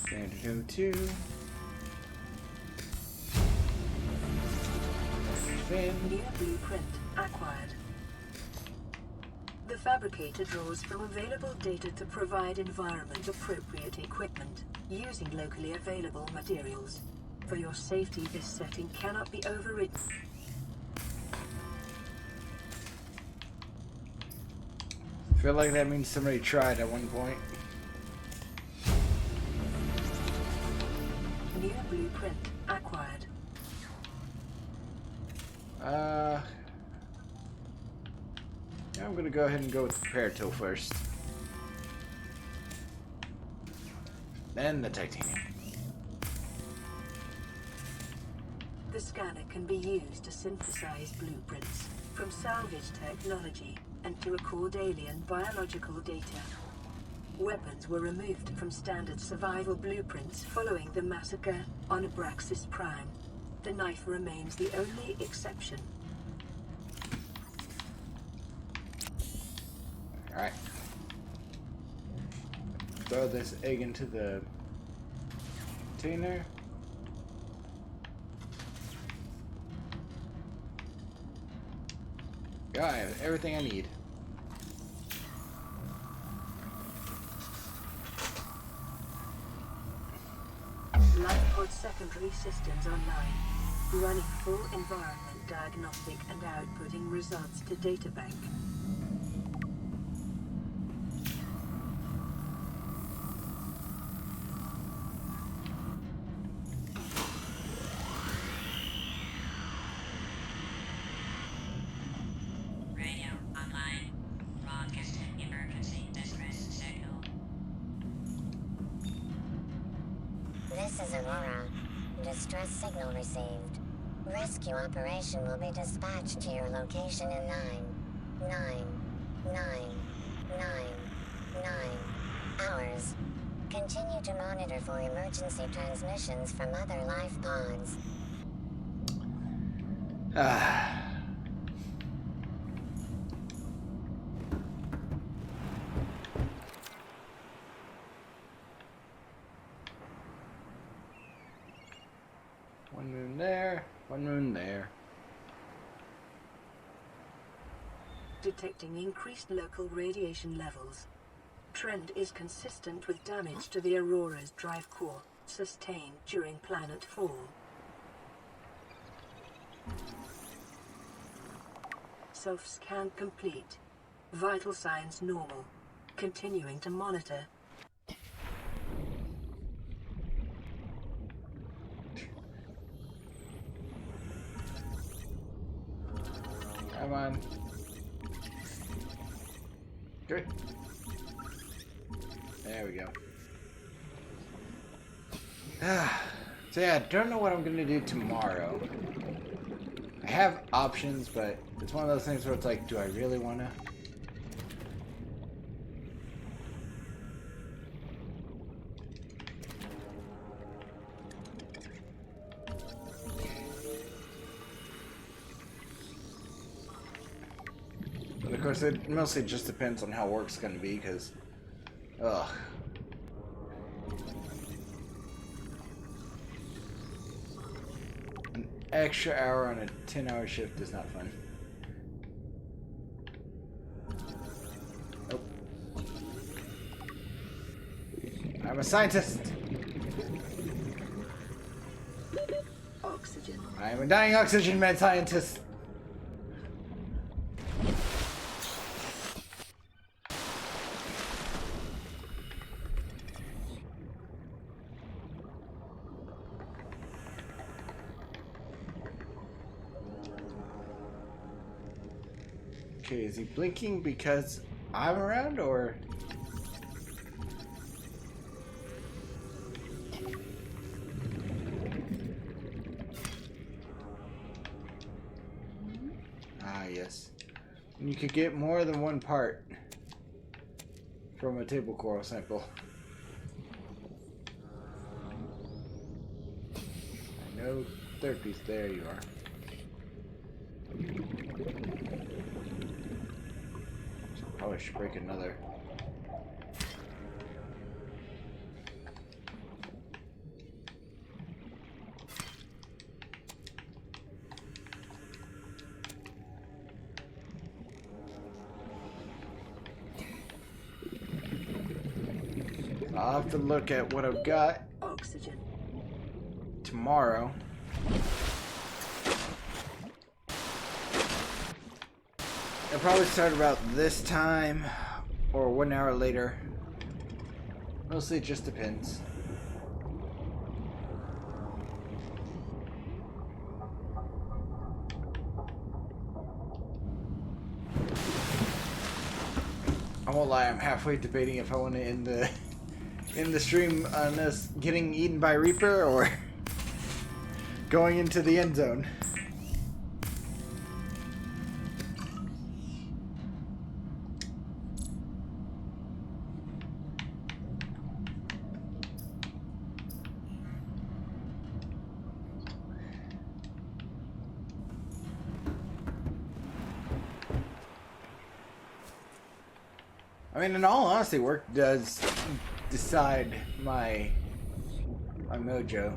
Standard O2. New blueprint acquired. The fabricator draws from available data to provide environment-appropriate equipment using locally available materials. For your safety, this setting cannot be overridden. feel like that means somebody tried at one point. New blueprint acquired. Yeah, I'm gonna go ahead and go with the repair tool first. Then the titanium. The scanner can be used to synthesize blueprints from salvage technology and to record alien biological data. Weapons were removed from standard survival blueprints following the massacre on Abraxas Prime. The knife remains the only exception. Alright. Throw this egg into the container. Yeah, I have everything I need. Lifepod secondary systems online. Running full environment diagnostic and outputting results to databank. Radio online. Broadcasting emergency distress signal. This is Aurora. Distress signal received. Rescue operation will be dispatched to your location in 9 hours. Continue to monitor for emergency transmissions from other life pods. One moon there, one moon there. Detecting increased local radiation levels. Trend is consistent with damage to the Aurora's drive core sustained during planet fall. Self-scan complete. Vital signs normal. Continuing to monitor. Come on. Good. There we go. So yeah, I don't know what I'm gonna do tomorrow. I have options, but it's one of those things where it's like, do I really wanna? But of course, it mostly just depends on how work's gonna be, because, ugh. An extra hour on a 10-hour shift is not fun. Nope. I'm a scientist. Oxygen. I am a dying oxygen med scientist. Okay, is he blinking because I'm around, or? Ah, yes. And you could get more than one part from a table coral sample. I know, third piece, there you are. Probably should break another. I'll have to look at what I've got Oxygen. tomorrow. I'll probably start about this time, or 1 hour later. Mostly it just depends. I won't lie, I'm halfway debating if I want to end the stream on us getting eaten by Reaper or going into the end zone. I mean, in all honesty, work does decide my mojo.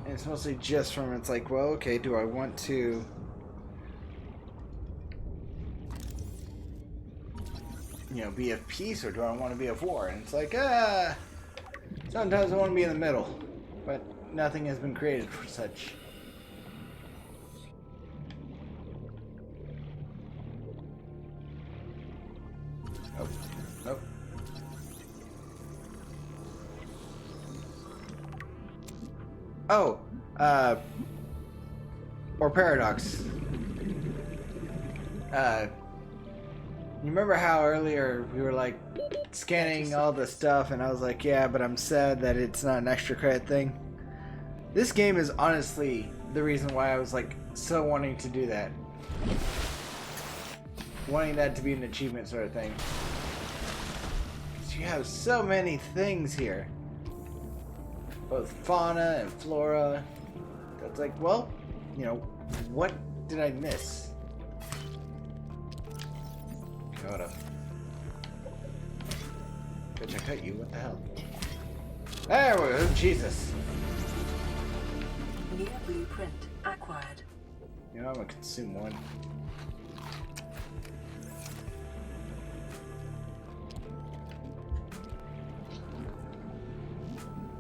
And it's mostly just from, it's like, well, okay, do I want to be of peace or do I want to be of war? And it's like, sometimes I want to be in the middle, but nothing has been created for such. Nope. Nope. Oh, or Paradox. You remember how earlier we were like scanning all the stuff and I was like, yeah, but I'm sad that it's not an extra credit thing. This game is honestly the reason why I was like so wanting to do that. Wanting that to be an achievement sort of thing. Because you have so many things here. Both fauna and flora. That's like, well, what did I miss? Got up. Bitch, I cut you. What the hell? There we go. Jesus. Near blueprint acquired. I'm gonna consume one.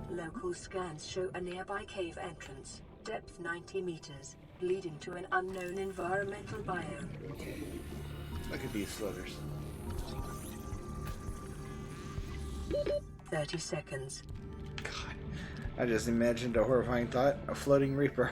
Local scans show a nearby cave entrance, depth 90 meters, leading to an unknown environmental biome. Look at these floaters. 30 seconds. God, I just imagined a horrifying thought: a floating Reaper.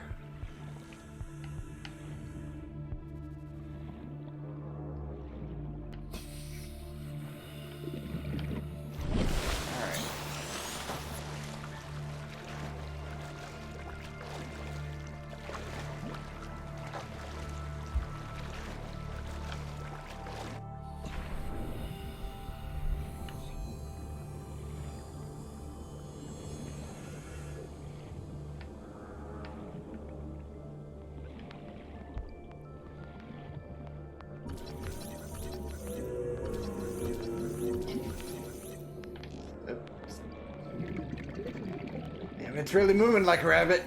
It's really moving like a rabbit.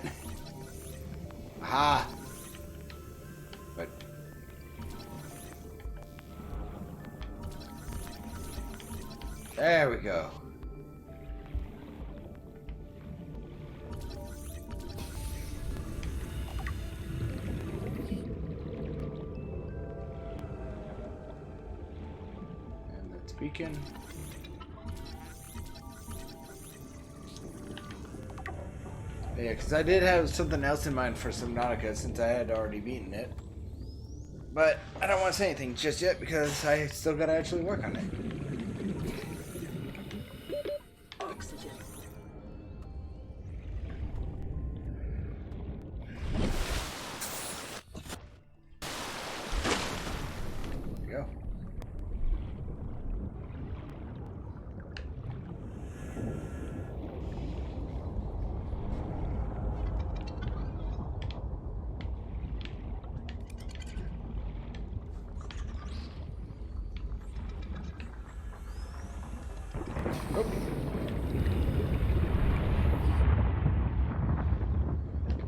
Aha. But there we go. And that's beacon. Yeah, because I did have something else in mind for Subnautica since I had already beaten it. But I don't want to say anything just yet because I still gotta actually work on it. Oxygen. There we go.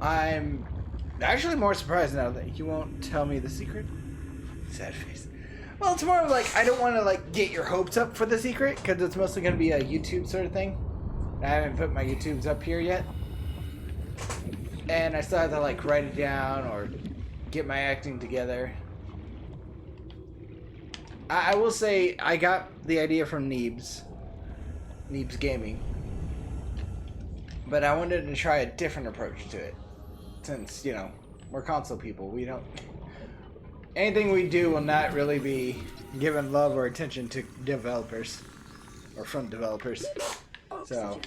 I'm actually more surprised now that you won't tell me the secret. Sad face. Well, it's more of like, I don't want to like get your hopes up for the secret because it's mostly going to be a YouTube sort of thing. I haven't put my YouTubes up here yet. And I still have to like write it down or get my acting together. I will say I got the idea from Neebs Gaming, but I wanted to try a different approach to it. Since, you know, we're console people, we don't... Anything we do will not really be given love or attention to developers. Or from developers. So...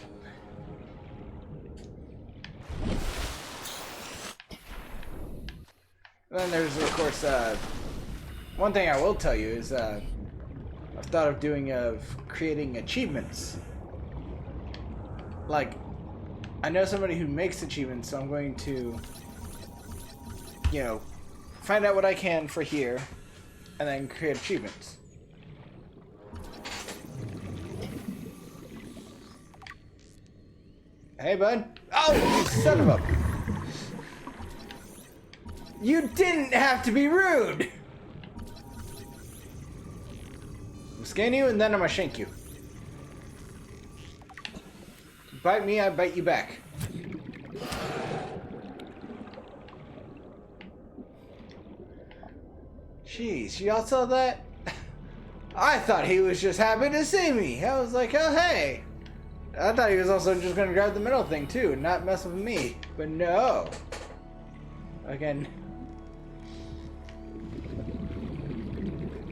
Then there's, of course, one thing I will tell you is, I've thought of creating achievements. Like, I know somebody who makes achievements, so I'm going to, you know, find out what I can for here, and then create achievements. Hey, bud. Oh, you son of a... You didn't have to be rude! I'm scanning you, and then I'm gonna shank you. Bite me, I bite you back. Jeez, y'all saw that? I thought he was just happy to see me. I was like, oh hey. I thought he was also just gonna grab the middle thing too and not mess with me. But no. Again.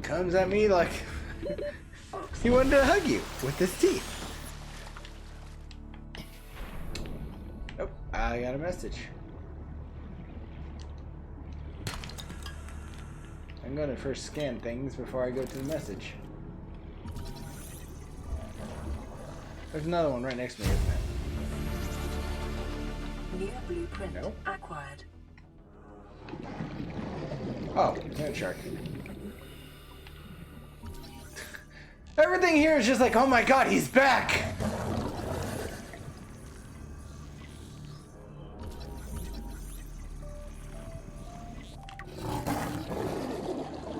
Comes at me like he wanted to hug you with his teeth. Oh, I got a message. I'm gonna first scan things before I go to the message. There's another one right next to me, isn't New blueprint Nope. acquired. Oh, sand shark. Everything here is just like, oh my god, he's back!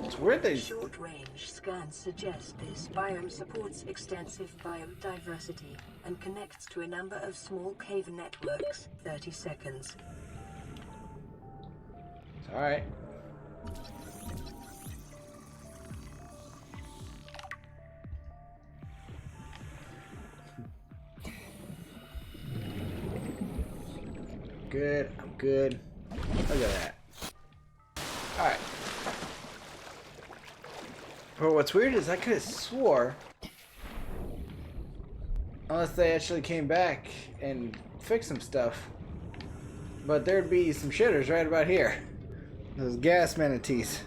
It's weird they... Short-range scans suggest this biome supports extensive biodiversity and connects to a number of small cave networks. 30 seconds. Alright. Good, I'm good. Look at that. Alright. But what's weird is I could have swore, unless they actually came back and fixed some stuff, but there'd be some shitters right about here. Those gas manatees.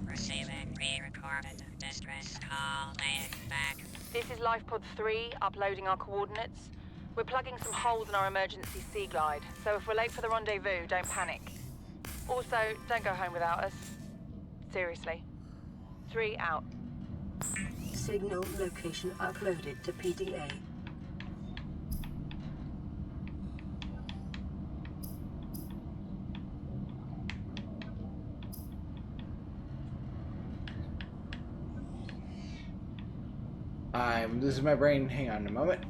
Receiving pre-recorded distress call. Laying back. This is LifePod 3, uploading our coordinates. We're plugging some holes in our emergency sea glide, so if we're late for the rendezvous, don't panic. Also, don't go home without us. Seriously. 3 out. Signal location uploaded to PDA. I'm losing my brain. Hang on a moment.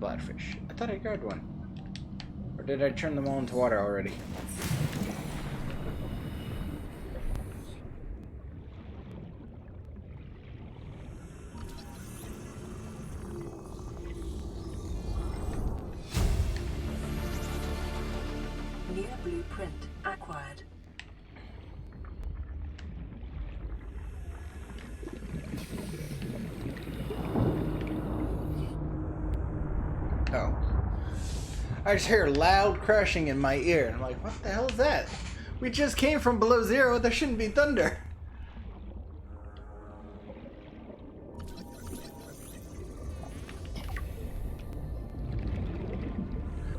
Blackfish. I thought I grabbed one. Or did I turn them all into water already? New blueprint acquired. Oh. I just hear loud crashing in my ear. I'm like, what the hell is that? We just came from below zero. There shouldn't be thunder.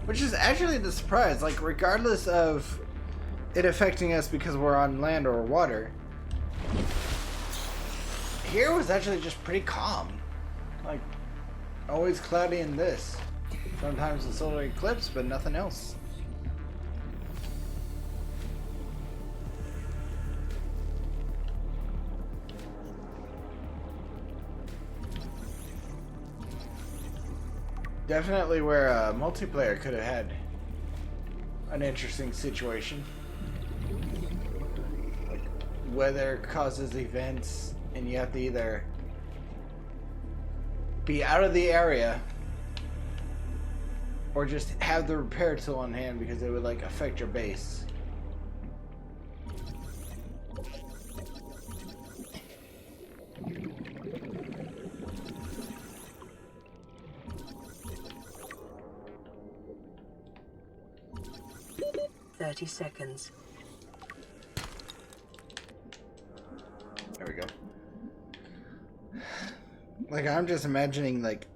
Which is actually the surprise. Like, regardless of it affecting us because we're on land or water, here was actually just pretty calm. Like, always cloudy in this. Sometimes a solar eclipse, but nothing else. Definitely where multiplayer could have had an interesting situation. Like weather causes events and you have to either be out of the area or just have the repair tool on hand because it would like affect your base. Seconds. There we go. Like I'm just imagining like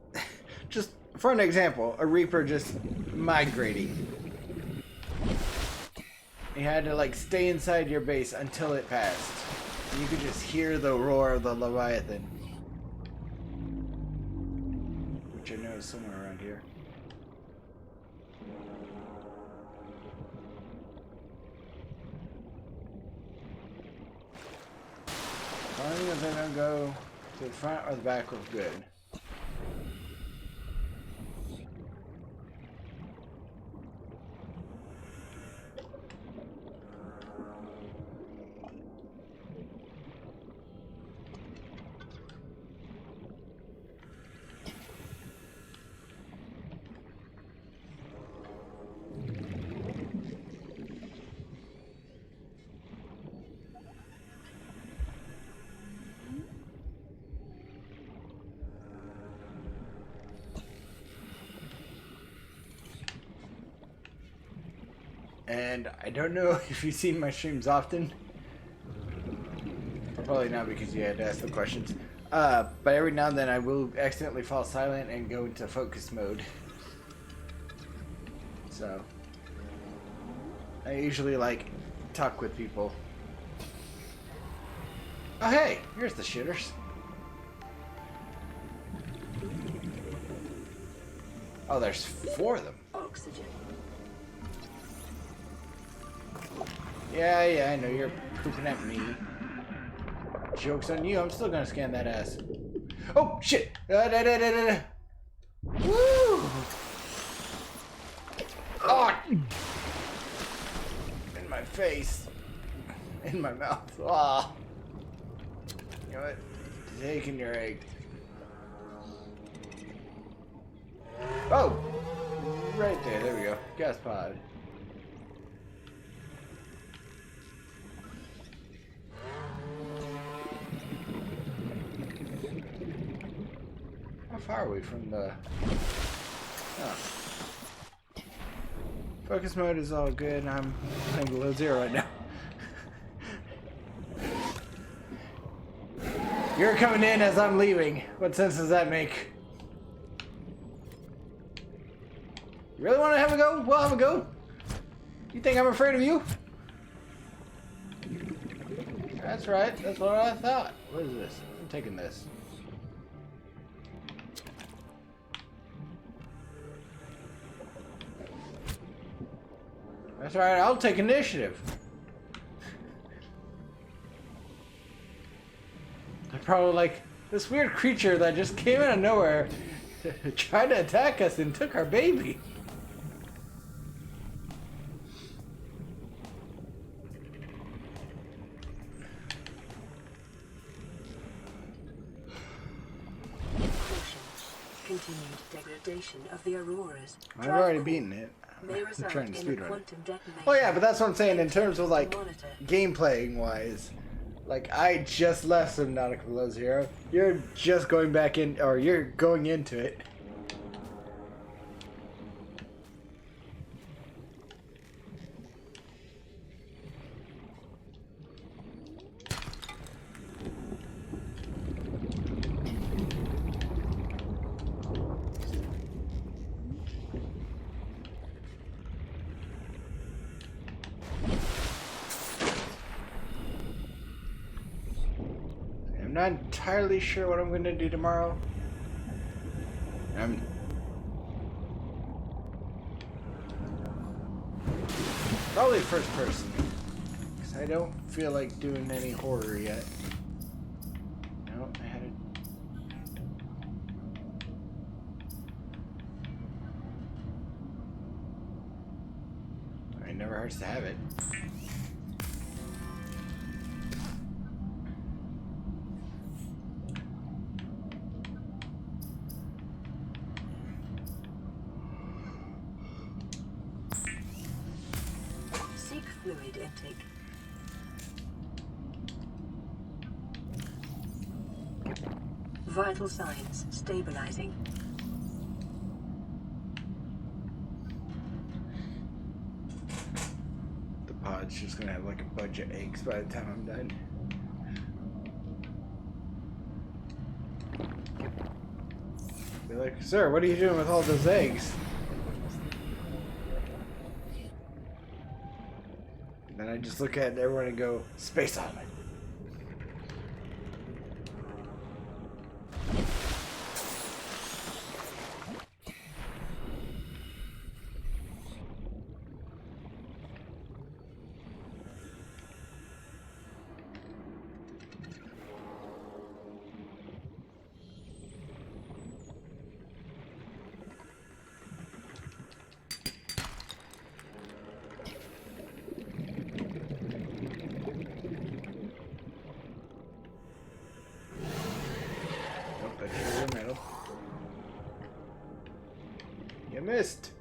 just for an example, a Reaper just migrating. You had to like stay inside your base until it passed. And you could just hear the roar of the Leviathan. Which I know is somewhere around here. As long as they don't go to the front or the back looks good. And I don't know if you've seen my streams often. Probably not because you had to ask the questions. But every now and then I will accidentally fall silent and go into focus mode. So I usually like talk with people. Oh hey, here's the shitters. Oh, there's 4 of them. Oxygen. Yeah, I know you're pooping at me. Joke's on you, I'm still gonna scan that ass. Oh, shit! Woo! Oh! In my face. In my mouth. Ah! You know what? Taking your egg. Oh! Right there we go. Gas pod. How far are we from the... Oh. Focus mode is all good. I'm playing below 0 right now. You're coming in as I'm leaving. What sense does that make? You really want to have a go? We'll have a go. You think I'm afraid of you? That's right. That's what I thought. What is this? I'm taking this. That's right. I'll take initiative. They're probably like this weird creature that just came out of nowhere, tried to attack us and took our baby. Continued degradation of the auroras. I've already beaten it. May I'm result trying to in a speedrun it. quantum detonation. Oh yeah, but that's what I'm saying in terms of like Monitor. gameplaying wise. Like I just left Subnautica Below Zero. You're just going back in, or you're going into it. I'm not entirely sure what I'm going to do tomorrow. I'm probably first person, because I don't feel like doing any horror yet. No, I had it. hurts to have it. Seek fluid intake. Vital signs stabilizing. The pod's just gonna have like a bunch of eggs by the time I'm done. Be like, sir, what are you doing with all those eggs? And then I just look at everyone and go, space on it. You missed.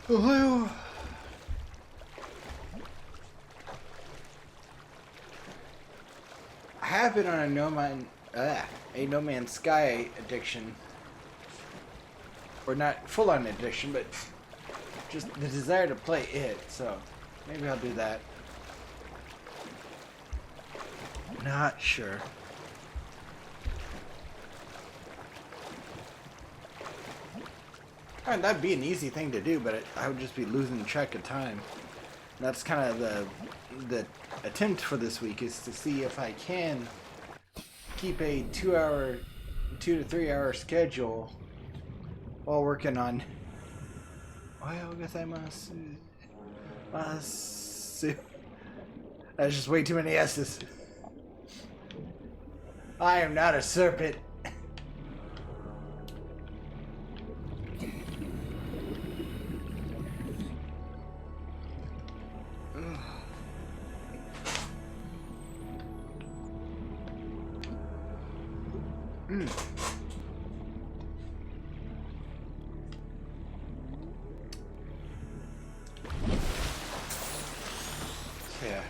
Ohio. I have been on a No Man's Sky addiction, or not full on addiction, but just the desire to play it. So maybe I'll do that. Not sure. I mean, that'd be an easy thing to do, but I would just be losing track of time. And that's kind of the attempt for this week, is to see if I can keep a 2 to 3 hour schedule while working on. That's just way too many S's. I am not a serpent. Yeah,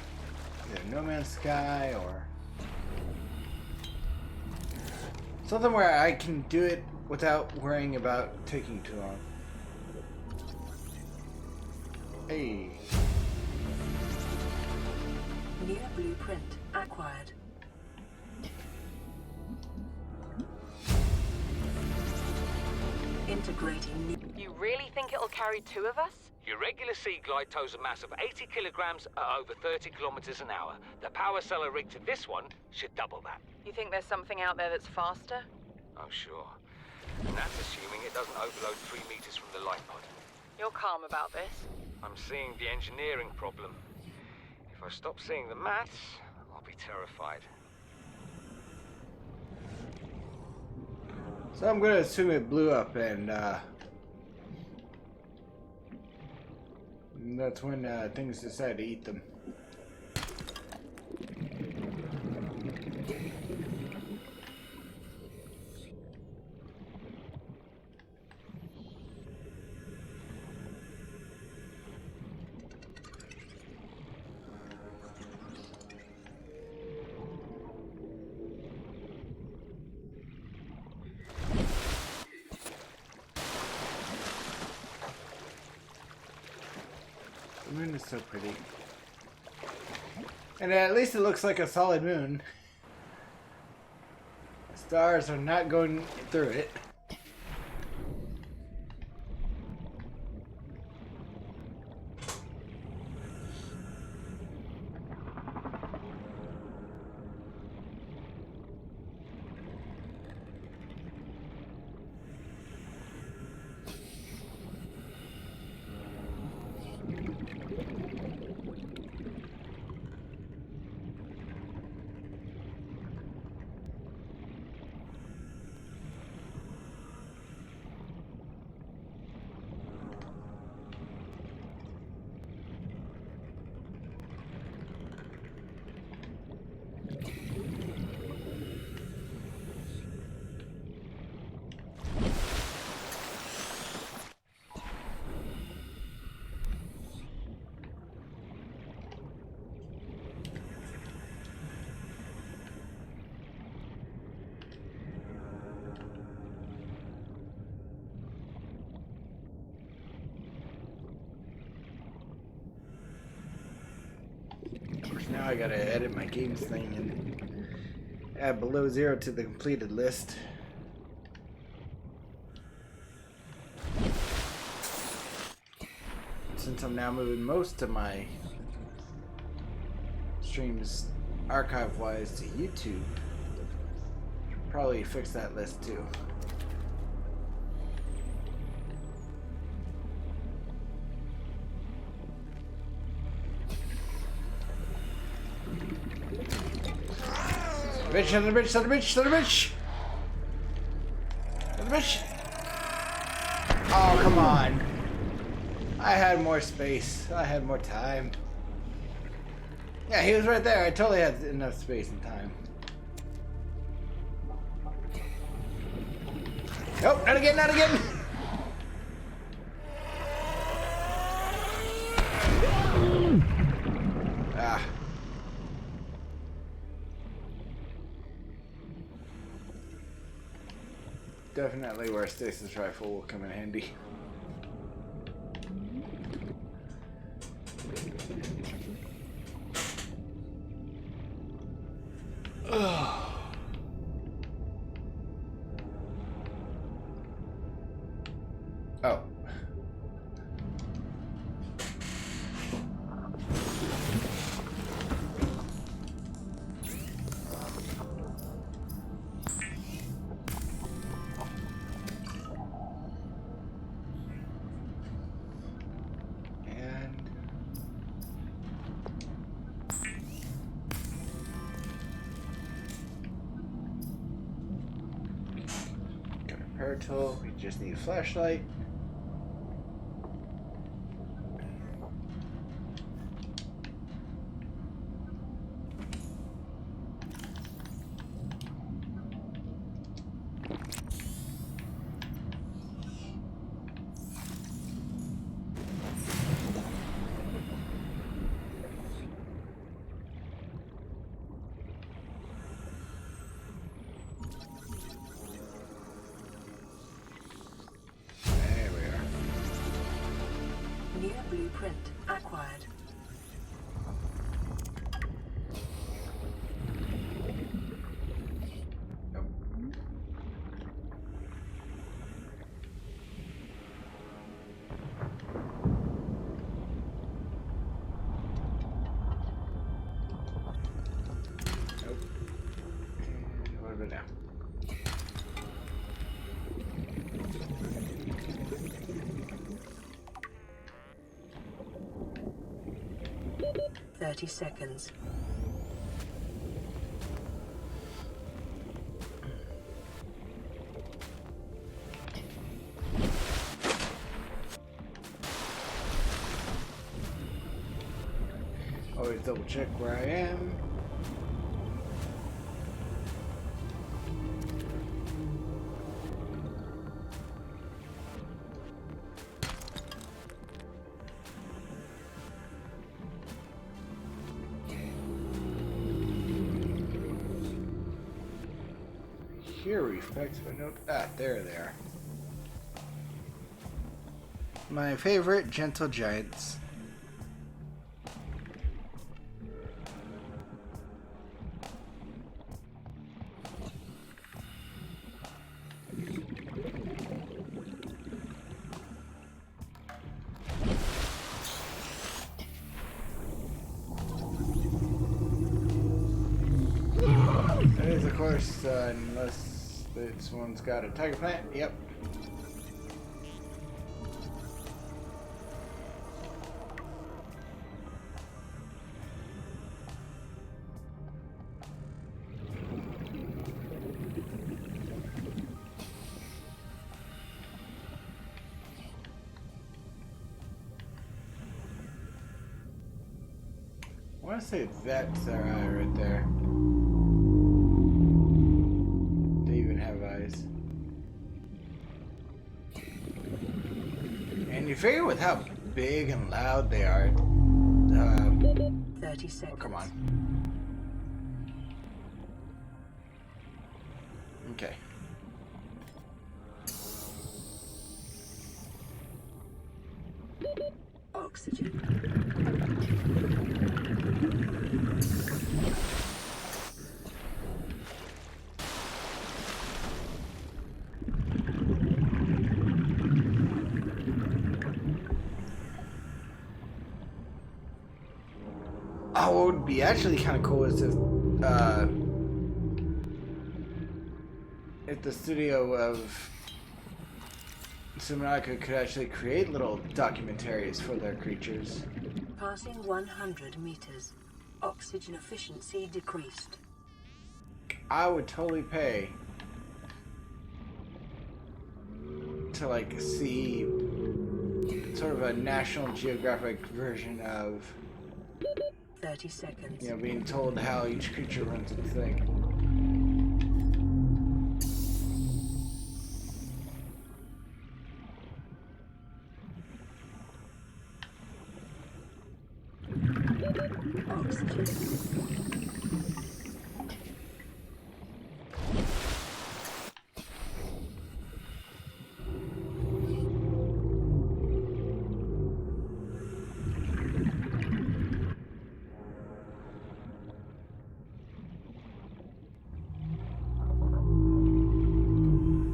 either No Man's Sky or something where I can do it without worrying about taking too long. Hey. New blueprint acquired. Integrating new. You really think it'll carry 2 of us? Your regular Sea Glide tows a mass of 80 kilograms at over 30 kilometers an hour. The power cell rigged to this one should double that. You think there's something out there that's faster? Oh, sure. And that's assuming it doesn't overload 3 meters from the light pod. You're calm about this? I'm seeing the engineering problem. If I stop seeing the maths, I'll be terrified. So I'm gonna assume it blew up, and that's when things decide to eat them. The moon is so pretty. And at least it looks like a solid moon. The stars are not going through it. Now I gotta edit my games thing and add below 0 to the completed list. Since I'm now moving most of my streams archive-wise to YouTube, should probably fix that list too. Bitch, son of a bitch, son of a bitch, son of a bitch! Son of a bitch! Oh, come on. I had more space. I had more time. Yeah, he was right there. I totally had enough space and time. Nope, not again, not again! Ah. Definitely where a stasis rifle will come in handy. Oh. Tool. We just need a flashlight. New blueprint acquired. Nope. And what about now? Seconds. Always double check where I am. Here respects, but no. Ah, there they are. My favorite gentle giants. That is, of course, unless this one's got a tiger plant. Yep. I want to say that's their eye right there. They even have eyes. And you figure with how big and loud they are. 30 seconds. Oh, come on. Okay. Oxygen. what would be actually kind of cool is if the studio of Subnautica could actually create little documentaries for their creatures. Passing 100 meters. Oxygen efficiency decreased. I would totally pay to like see sort of a National Geographic version of 30 seconds. You know, being told how each creature runs its thing.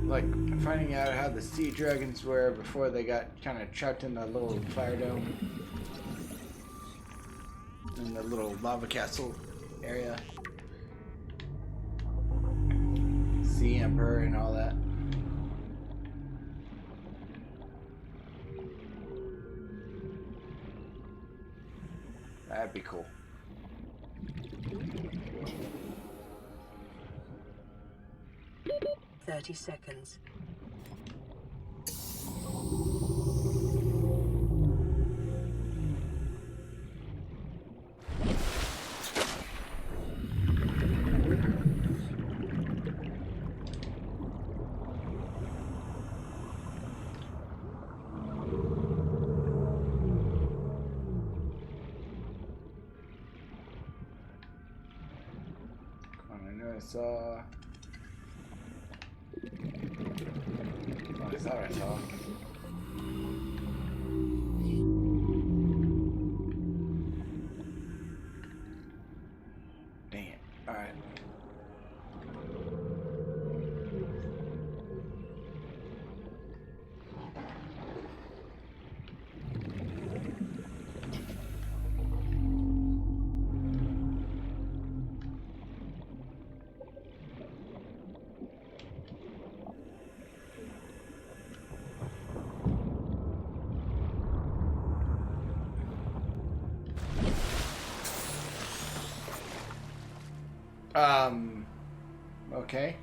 Like finding out how the sea dragons were before they got kind of trapped in the little fire dome in the little lava castle area. Sea Emperor and all that. That'd be cool. Thirty seconds. I know I saw. I thought I saw. Dang it. Alright. Okay.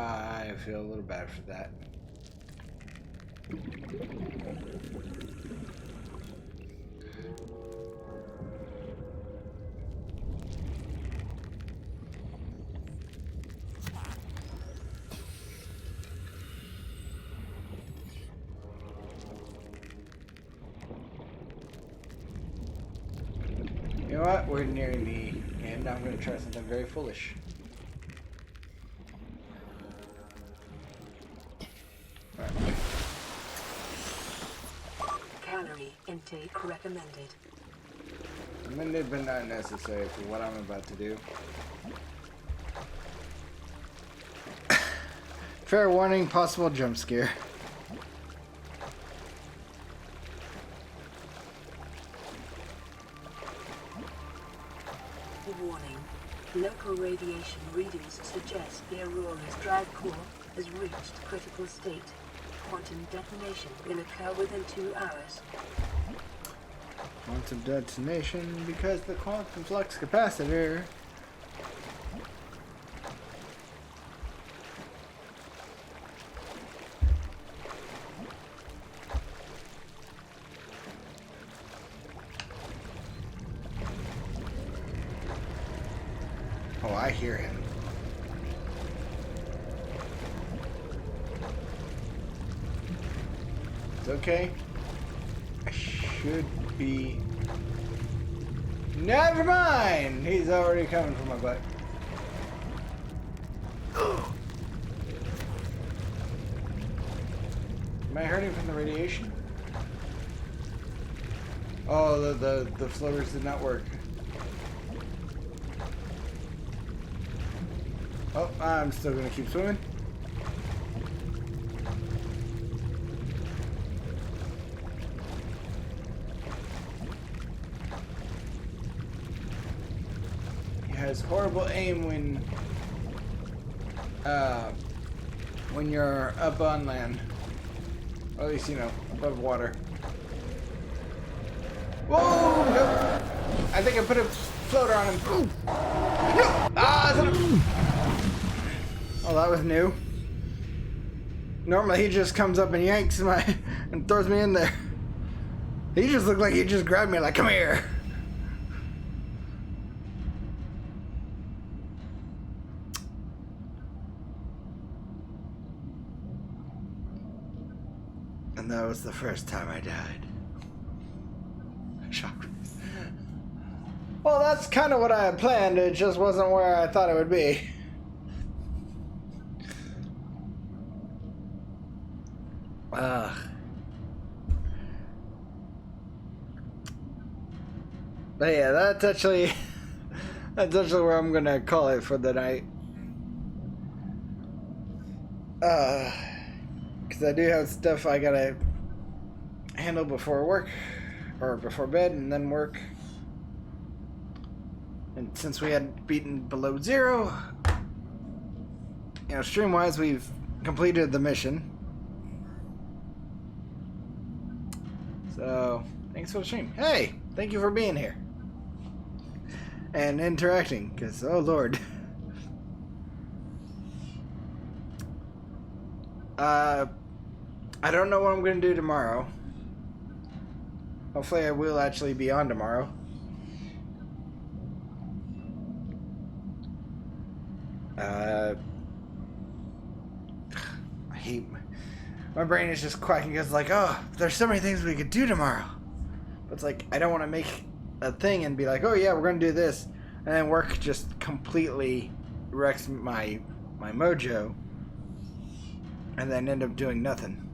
I feel a little bad for that. You know what? We're nearing the end. I'm going to try something very foolish. Calorie intake recommended. Recommended but not necessary for what I'm about to do. Fair warning, possible jump scare. Warning. Local radiation readings suggest the Aurora's drive core has reached critical state. Quantum detonation will occur within 2 hours. Quantum detonation because the quantum flux capacitor. Oh, I hear him. It's okay. I should be... Never mind! He's already coming for my butt. Am I hurting from the radiation? Oh, the floaters did not work. Oh, I'm still gonna keep swimming. He has horrible aim when you're up on land. Or at least, you know, above water. Whoa! Nope. I think I put a floater on him. Ooh. No! Ah! Oh, that was new. Normally he just comes up and yanks my and throws me in there. He just looked like he just grabbed me like, come here. And that was the first time I died. Shock. Well, that's kind of what I had planned. It just wasn't where I thought it would be. But yeah, that's actually where I'm gonna call it for the night. Because I do have stuff I gotta handle before work, or before bed, and then work. And since we had beaten below zero, you know, stream-wise, we've completed the mission. So, thanks for the stream. Hey, thank you for being here. And interacting, because, oh lord. I don't know what I'm going to do tomorrow. Hopefully I will actually be on tomorrow. I hate... My brain is just quacking because, like, oh, there's so many things we could do tomorrow. But it's like, I don't want to make a thing and be like, oh yeah, we're going to do this. And then work just completely wrecks my mojo. And then end up doing nothing.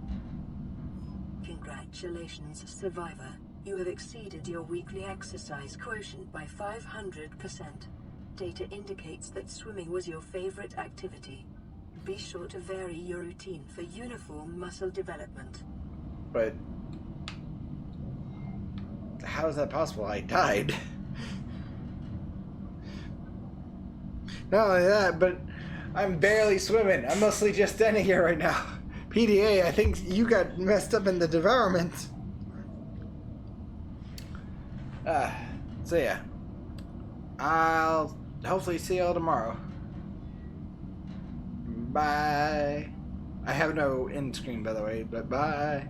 Congratulations, Survivor. You have exceeded your weekly exercise quotient by 500%. Data indicates that swimming was your favorite activity. Be sure to vary your routine for uniform muscle development. But how is that possible? I died. Not only that, but I'm barely swimming. I'm mostly just standing here right now. PDA, I think you got messed up in the devourment. So yeah. I'll hopefully see y'all tomorrow. Bye. I have no end screen, by the way, but bye.